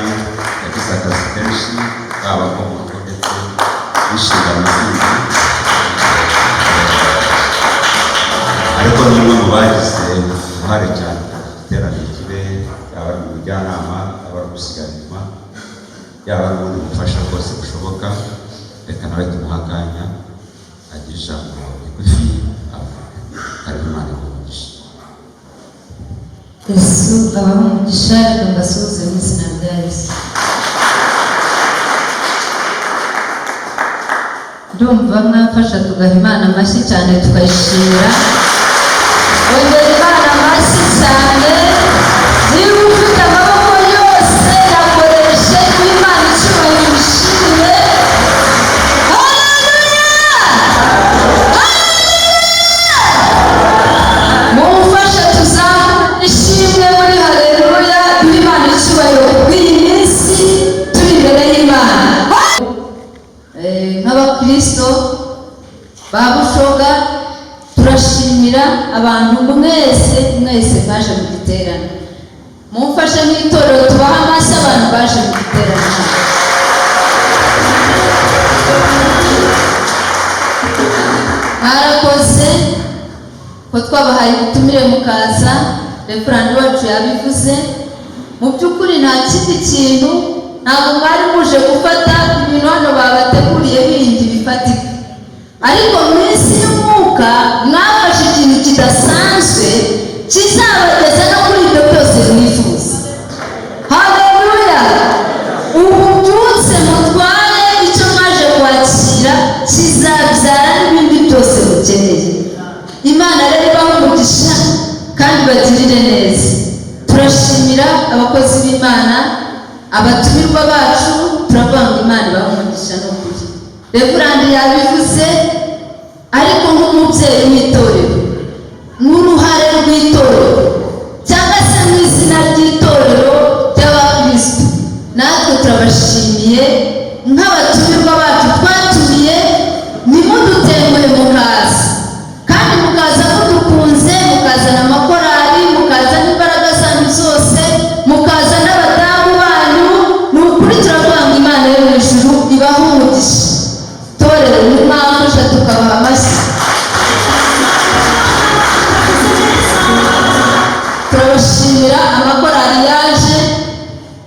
yagize akazi kenshi kaba ko mu rugo ndetse n'inshingano zindi, ariko ni umwe mu bagize uruhare cyane iterane kibe, yaba ari mu bujyanama, yaba ari gusigarirwa, yaba ari ubundi bufasha bwose bushoboka. Reka nawe tumuha akanya agira ijambo rigufi ariko Imana imugisha. Yesu abaha umugisha, reka mbasuhuze mu izina rya Yesu. Ndumva mwafasha tugaha Imana amashyi cyane tukayishimira. Ongera Imana amashyi cyane. Niba ufite amaboko yose yakoreshe Imana icyubahiro ishimire. Mumfashe tuzamure ishimwe muri haleluya, Imana icyubahiro. abantu mwese baje mu giterane. Mumfashe nk'itorero tubaha amashyi abantu baje mu giterane. Mwarakoze ko twabahaye ubutumire mukaza, referandi wacu yabivuze. Mu by'ukuri nta kindi kintu, ntabwo mwari muje gufata ibintu hano babateguriye bindi bifatika, ariko mu isi y'umwuka mwafashe ikintu kidasanzwe kizabageza no kuri ibyo byose mwifuza. Haleluya! Ububyutse mutware icyo mwaje kwakira kizabyara n'ibindi byose mukeneye. Imana rero ibahe umugisha kandi bagirire neza. Turashimira abakozi b'Imana, abatumirwa bacu, turavuga ngo Imana ibahe umugisha n'ukuri. Reverandi yabivuze, ariko nk'umubyeyi w'itorero, n'uruhare rw'itorero, cyangwa se mu izina ry'itorero ry'abakristo, natwe turabashimiye nk'abatumirwa bacu twatumiye. Nimudutenguhe mukaza, kandi mukaza mudukunze, mukazana amakorali, mukazana imbaraga zanyu zose, mukaza n'abadamu banyu. Ni ukuri turavuga ngo Imana yo mu ijuru ibahe umugisha. Torero nimwafasha tukabaha amashyi. Turabashimira amakorali yaje,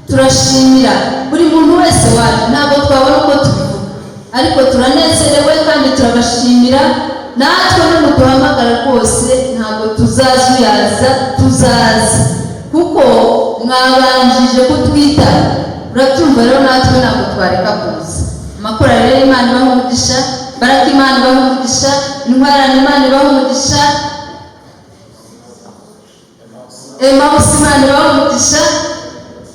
turashimira buri muntu wese waje. Ntabwo twabona uko tubivuga, ariko turanezerewe kandi turabashimira. Natwe nimuduhamagara rwose ntabwo tuzazuyaza, tuzaza, kuko mwabanjije kutwita. Urabyumva rero, natwe ntabwo twareka kuza. Amakorali rero Imana ibahe umugisha, Baraka Imana ibahe umugisha, Intwarane Imana ibahe umugisha, Emmaus Imana ibahe umugisha,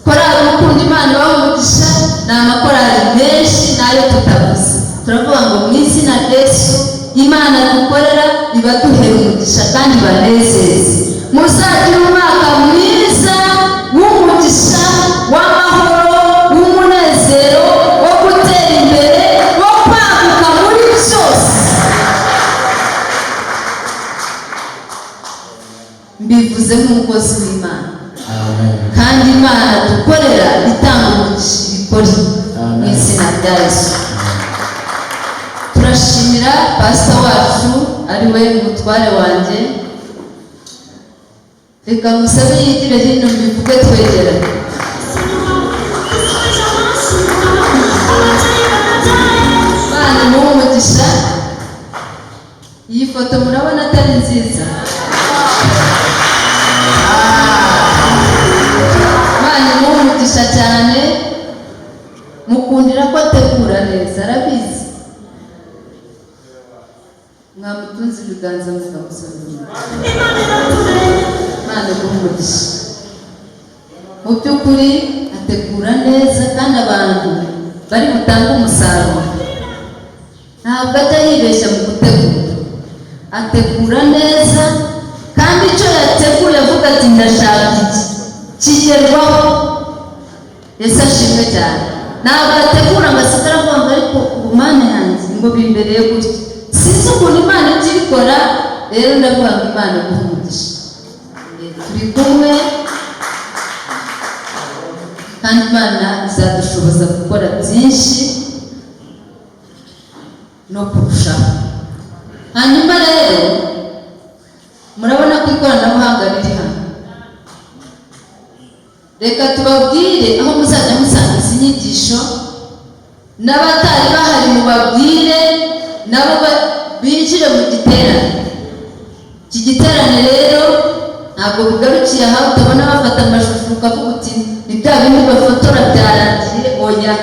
Korali Urukundo Imana ibahe umugisha. Ni amakorali menshi nayo tutavuze. Turavuga ngo mu izina rya Yesu Imana dukorera ibaduhere umugisha kandi banezeze. Muzagire umwaka mwiza w'umugisha, w'amahoro, w'umunezero, wo gutera imbere, wo kwaguka muri byose. Mbivuze nk'umukozi w'Imana, kandi Imana dukorera itanga umugisha ibikora mu izina rya Yesu. Turashimira pastor wacu ari we mutware wanjye. Reka musabe yigire hino mbivuge twegeranye. Imana imuhe umugisha. Iyi foto murabona atari nziza? Imana imuhe umugisha cyane, mukundira ko ategura neza, arabizi. Mwamutunze ibiganza mukamusabira. Imana imuhe umugisha. Mu by'ukuri ategura neza, kandi abantu bari butange umusaruro. Ntabwo ajya yibeshya mu gutegura, ategura neza, kandi icyo yateguye avuga ati ndashaka iki kigerwaho. Yesu ashimwe cyane. Ntabwo ategura ngo asigare avuga ngo ariko ubumane yanjye ngo bimbereye gutya. Sinzi ukuntu Imana ijya ibikora. Rero ndavuga ngo Imana imuhe umugisha. Turi kumwe, kandi Imana izadushoboza gukora byinshi no kurushaho. Hanyuma rero murabona ko ikoranabuhanga riri hano. Reka tubabwire aho muzajya musanga izi nyigisho, n'abatari bahari mubabwire nabo binjire mu giterane. Iki giterane rero ntabwo bigarukiye aha utabona bafata amashusho ukavuga uti ni bya bindi bafotora byarangiye. Oya,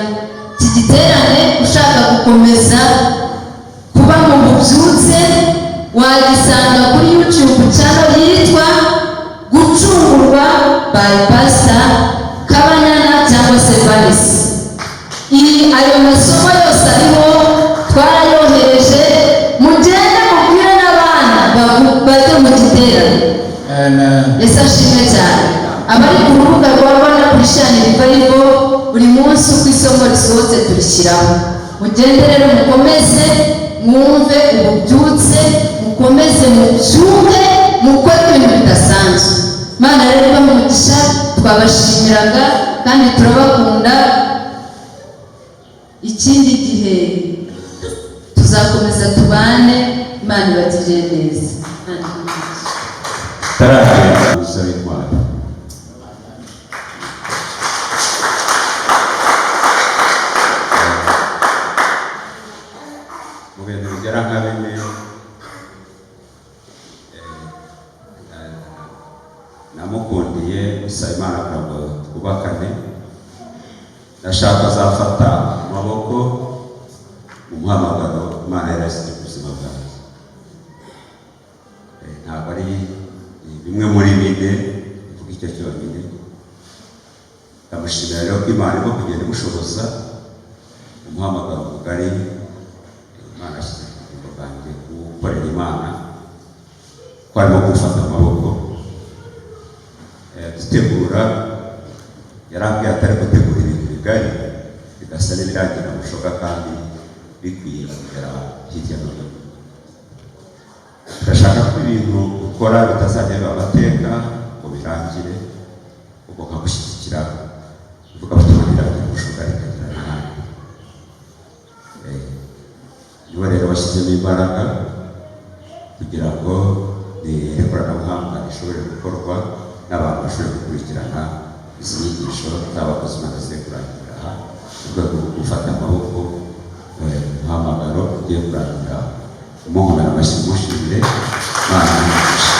iki giterane ushaka gukomeza kuba mu bubyutse wagisanga kuri YouTube channel yitwa Gucungurwa by Pastor Kabanyana cyangwa se Vanessa. Ayo masomo yose ariho twarayohereje, mugende mubwire n'abana bajye mu giterane. Yesu ashimwe cyane. Abari ku rubuga rwa Rwanda Christian Revival, buri munsi uko isomo risohotse turishyiraho. Mugende rero mukomeze mwumve ububyutse, mukomeze mubyuke, mukora ibintu bidasanzwe. Imana rero ibahe umugisha, twabashimiraga kandi turabakunda. Ikindi gihe tuzakomeza tubane, Imana ibagirire neza. Tarahira umusore w'intwari. Mu bintu bigera nka bine namukundiye gusaba Imana kugira ngo twubakane. Ndashaka azafata amaboko mu muhamagaro Imana yarashyize ku buzima bwanjye. Ntabwo ari bimwe muri bine bivuga icyo cyonyine. Ndamushimira rero ko Imana irimo kugenda imushoboza umuhamagaro mugari Imana yashyize ku buzima bwanjye gukorera Imana, ko arimo gufata amaboko dutegura. Yarambwiye atari gutegura ibintu bigari bigasa n'ibirangira mushoka kandi bikwiye kugera hirya no hino. Turashaka ko ibintu ukora bitazajya biba amateka ngo birangire, ubwo nkagushyigikira uvuga ko tubirangira mushoka rikagira n'ahandi. Niwe rero washyizemo imbaraga kugira ngo ikoranabuhanga rishobore gukorwa n'abantu bashobora gukurikirana izi nyigisho z'abakozi bamaze kurangira aha, mu rwego rwo gufata amaboko umuhamagaro ugiye kurangira. Umuhumera amashyi mushimire Imana y'umugisha.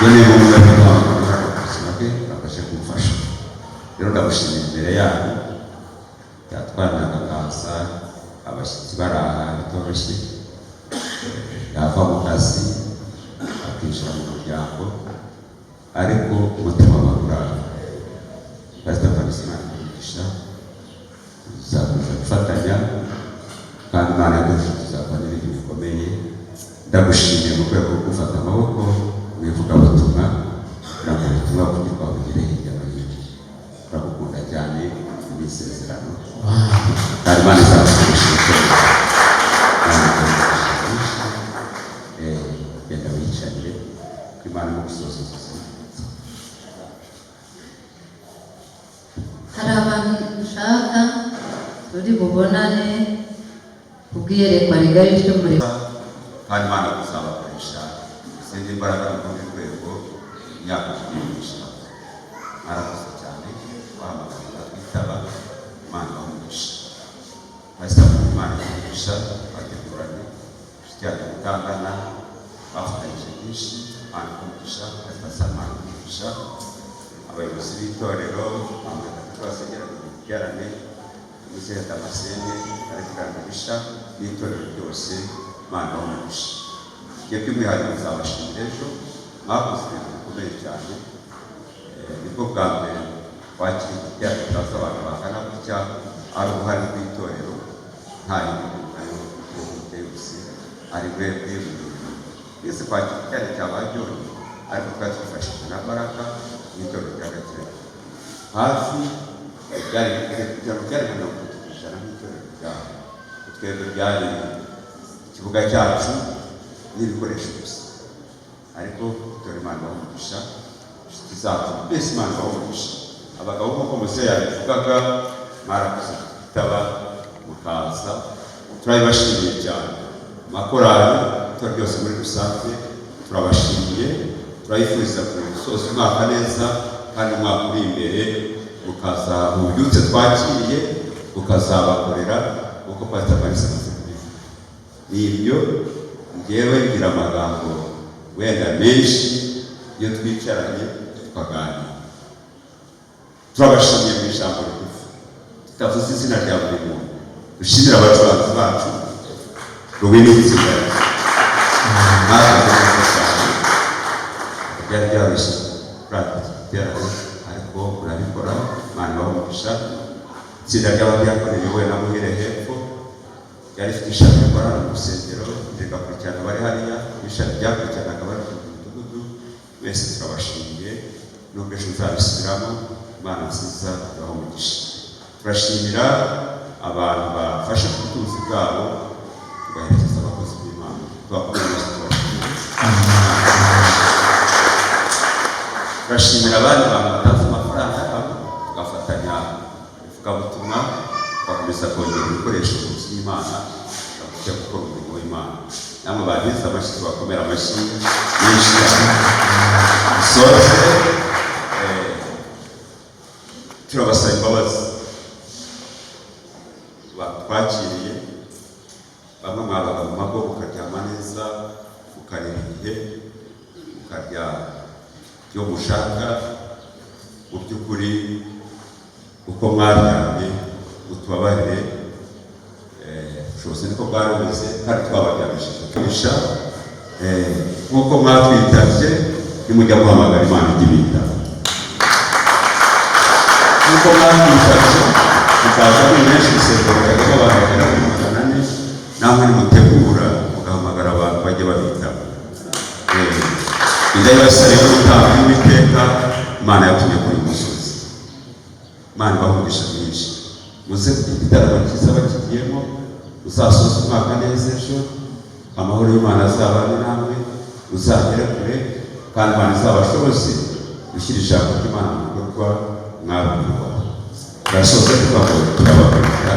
Iyo niba umwe n'umuhamagaro ku buzima bwe urafashe kumufasha. Rero ndagushimira imbere yanyu, yatwanaga akaza abashyitsi baraha bitoroshye, yava mu kazi akinjira mu muryango, ariko umutima w'amaguru Pastor Farisima y'umugisha. Tuzakomeza gufatanya kandi Imana yaduha tuzakora n'ibindi bikomeye. Ndagushimiye mu rwego rwo gufata amaboko mu ivugabutumwa kugira ngo ubutumwa bugirwa bugere hirya no hino. Turagukunda cyane mu isezerano kandi Imana izabashyigikira. Genda wiyicarire ko Imana irimo gusoza ubuzima. Hari abantu nshaka turi bubonane kubwiyerekwa rigari ry'umurimo, kandi Imana kuzabakoresha izindi imbaraga mu rundi rwego imyaka y'umugisha. Mwarakoze cyane bahamagarira kwitaba Imana y'umugisha. Pastor Imana y'umugisha bateguranye inshuti gutangana, bafatanyije byinshi. Imana y'umugisha, Pastor Imana y'umugisha, abayobozi b'itorero basengera mu giterane Muzee Damascene arikuganisha n'itorero ryose. Imana y'umugisha. Igihe by'umwihariko nzabashimira ejo mwakoze ibintu bikomeye cyane. Nibwo bwa mbere wakira igiterane cyaza abantu bangana gutya, ari uruhare rw'itorero, nta yindi nayo ubundi yose ari mwebwe twese kwakira igiterane cyabaye byonyine, ariko twari twifashishije na Baraka n'itorero rya Gatenga hafi byari mirongo itatu ku ijana nk'itorero ryabo. Twebwe byari ikibuga cyacu n'ibikoresho gusa, ariko itorero Imana y'umugisha, inshuti zacu mbese Imana y'umugisha. Abagabo nk'uko Mose yabivugaga mwarakoze kwitaba mukaza, turabibashimiye cyane. Amakorali itorero ryose muri rusange turabashimiye, turabifuriza gusoza umwaka neza kandi umwaka uri imbere ukaza ububyutse twakiriye ukazabakorera uko Pastor Farisima amaze kubivuga. Ibyo njyewe ngira amagambo wenda menshi iyo twicaranye tukaganira. Turabashimiye mu ijambo rigufi, tutavuze izina rya buri muntu. Dushimira abacuranzi bacu Rubini Kigali, byari byoroshye kurangirana, ariko urabikora. Imana y'umugisha. Itsinda ry'abadiyakoni riyobowe na Muhire hepfo ryari rifite ishami rikorana mu rusengero, rigakurikirana abari hariya, ishami ryakurikiranaga bari mu mudugudu. Mwese turabashimiye, nubwo ejo nzabisubiramo. Imana nziza ibahe umugisha. Turashimira abantu bafashe ubutunzi bwabo tugaherekeza abakozi b'Imana. Tubakomeze tubashimire. turashimira abandi bantu batanze amafaranga yabo tugafatanya ivugabutumwa bakomeza kongera ibikoresho mu nzu y'Imana bakajya gukora umurimo w'Imana. Namwe bagize amashyi bakomera amashyi menshi cyane. Soze turabasaba imbabazi batwakiriye, bamwe mwabaga mu mago mukaryama neza, mukareba igihe, mukarya ibyo mushaka, mu by'ukuri uko mwaryamye mutubabarire, ubushobozi niko bwari bumeze kandi twabaryamishije kwisha, nk'uko mwatwitabye nimujya guhamagara Imana ijya ibitaba, nk'uko mwatwitabye mukaza muri benshi gusezera bakajya babahagera muri 400, namwe nimutegura mugahamagara abantu bajye babitaba. Inda yose rero gutanga y'Uwiteka Imana yatumye kuri uyu musozi. Imana ibahungisha myinshi, muze kugira igitaramo cyiza bakigiyemo, uzasoza umwaka neza ejo, amahoro y'Imana azabane namwe, uzagere kure kandi Imana izabashoboze gushyira ijambo ry'Imana mu bikorwa mwabibona. Turasoza tuvuga ngo turabakunda.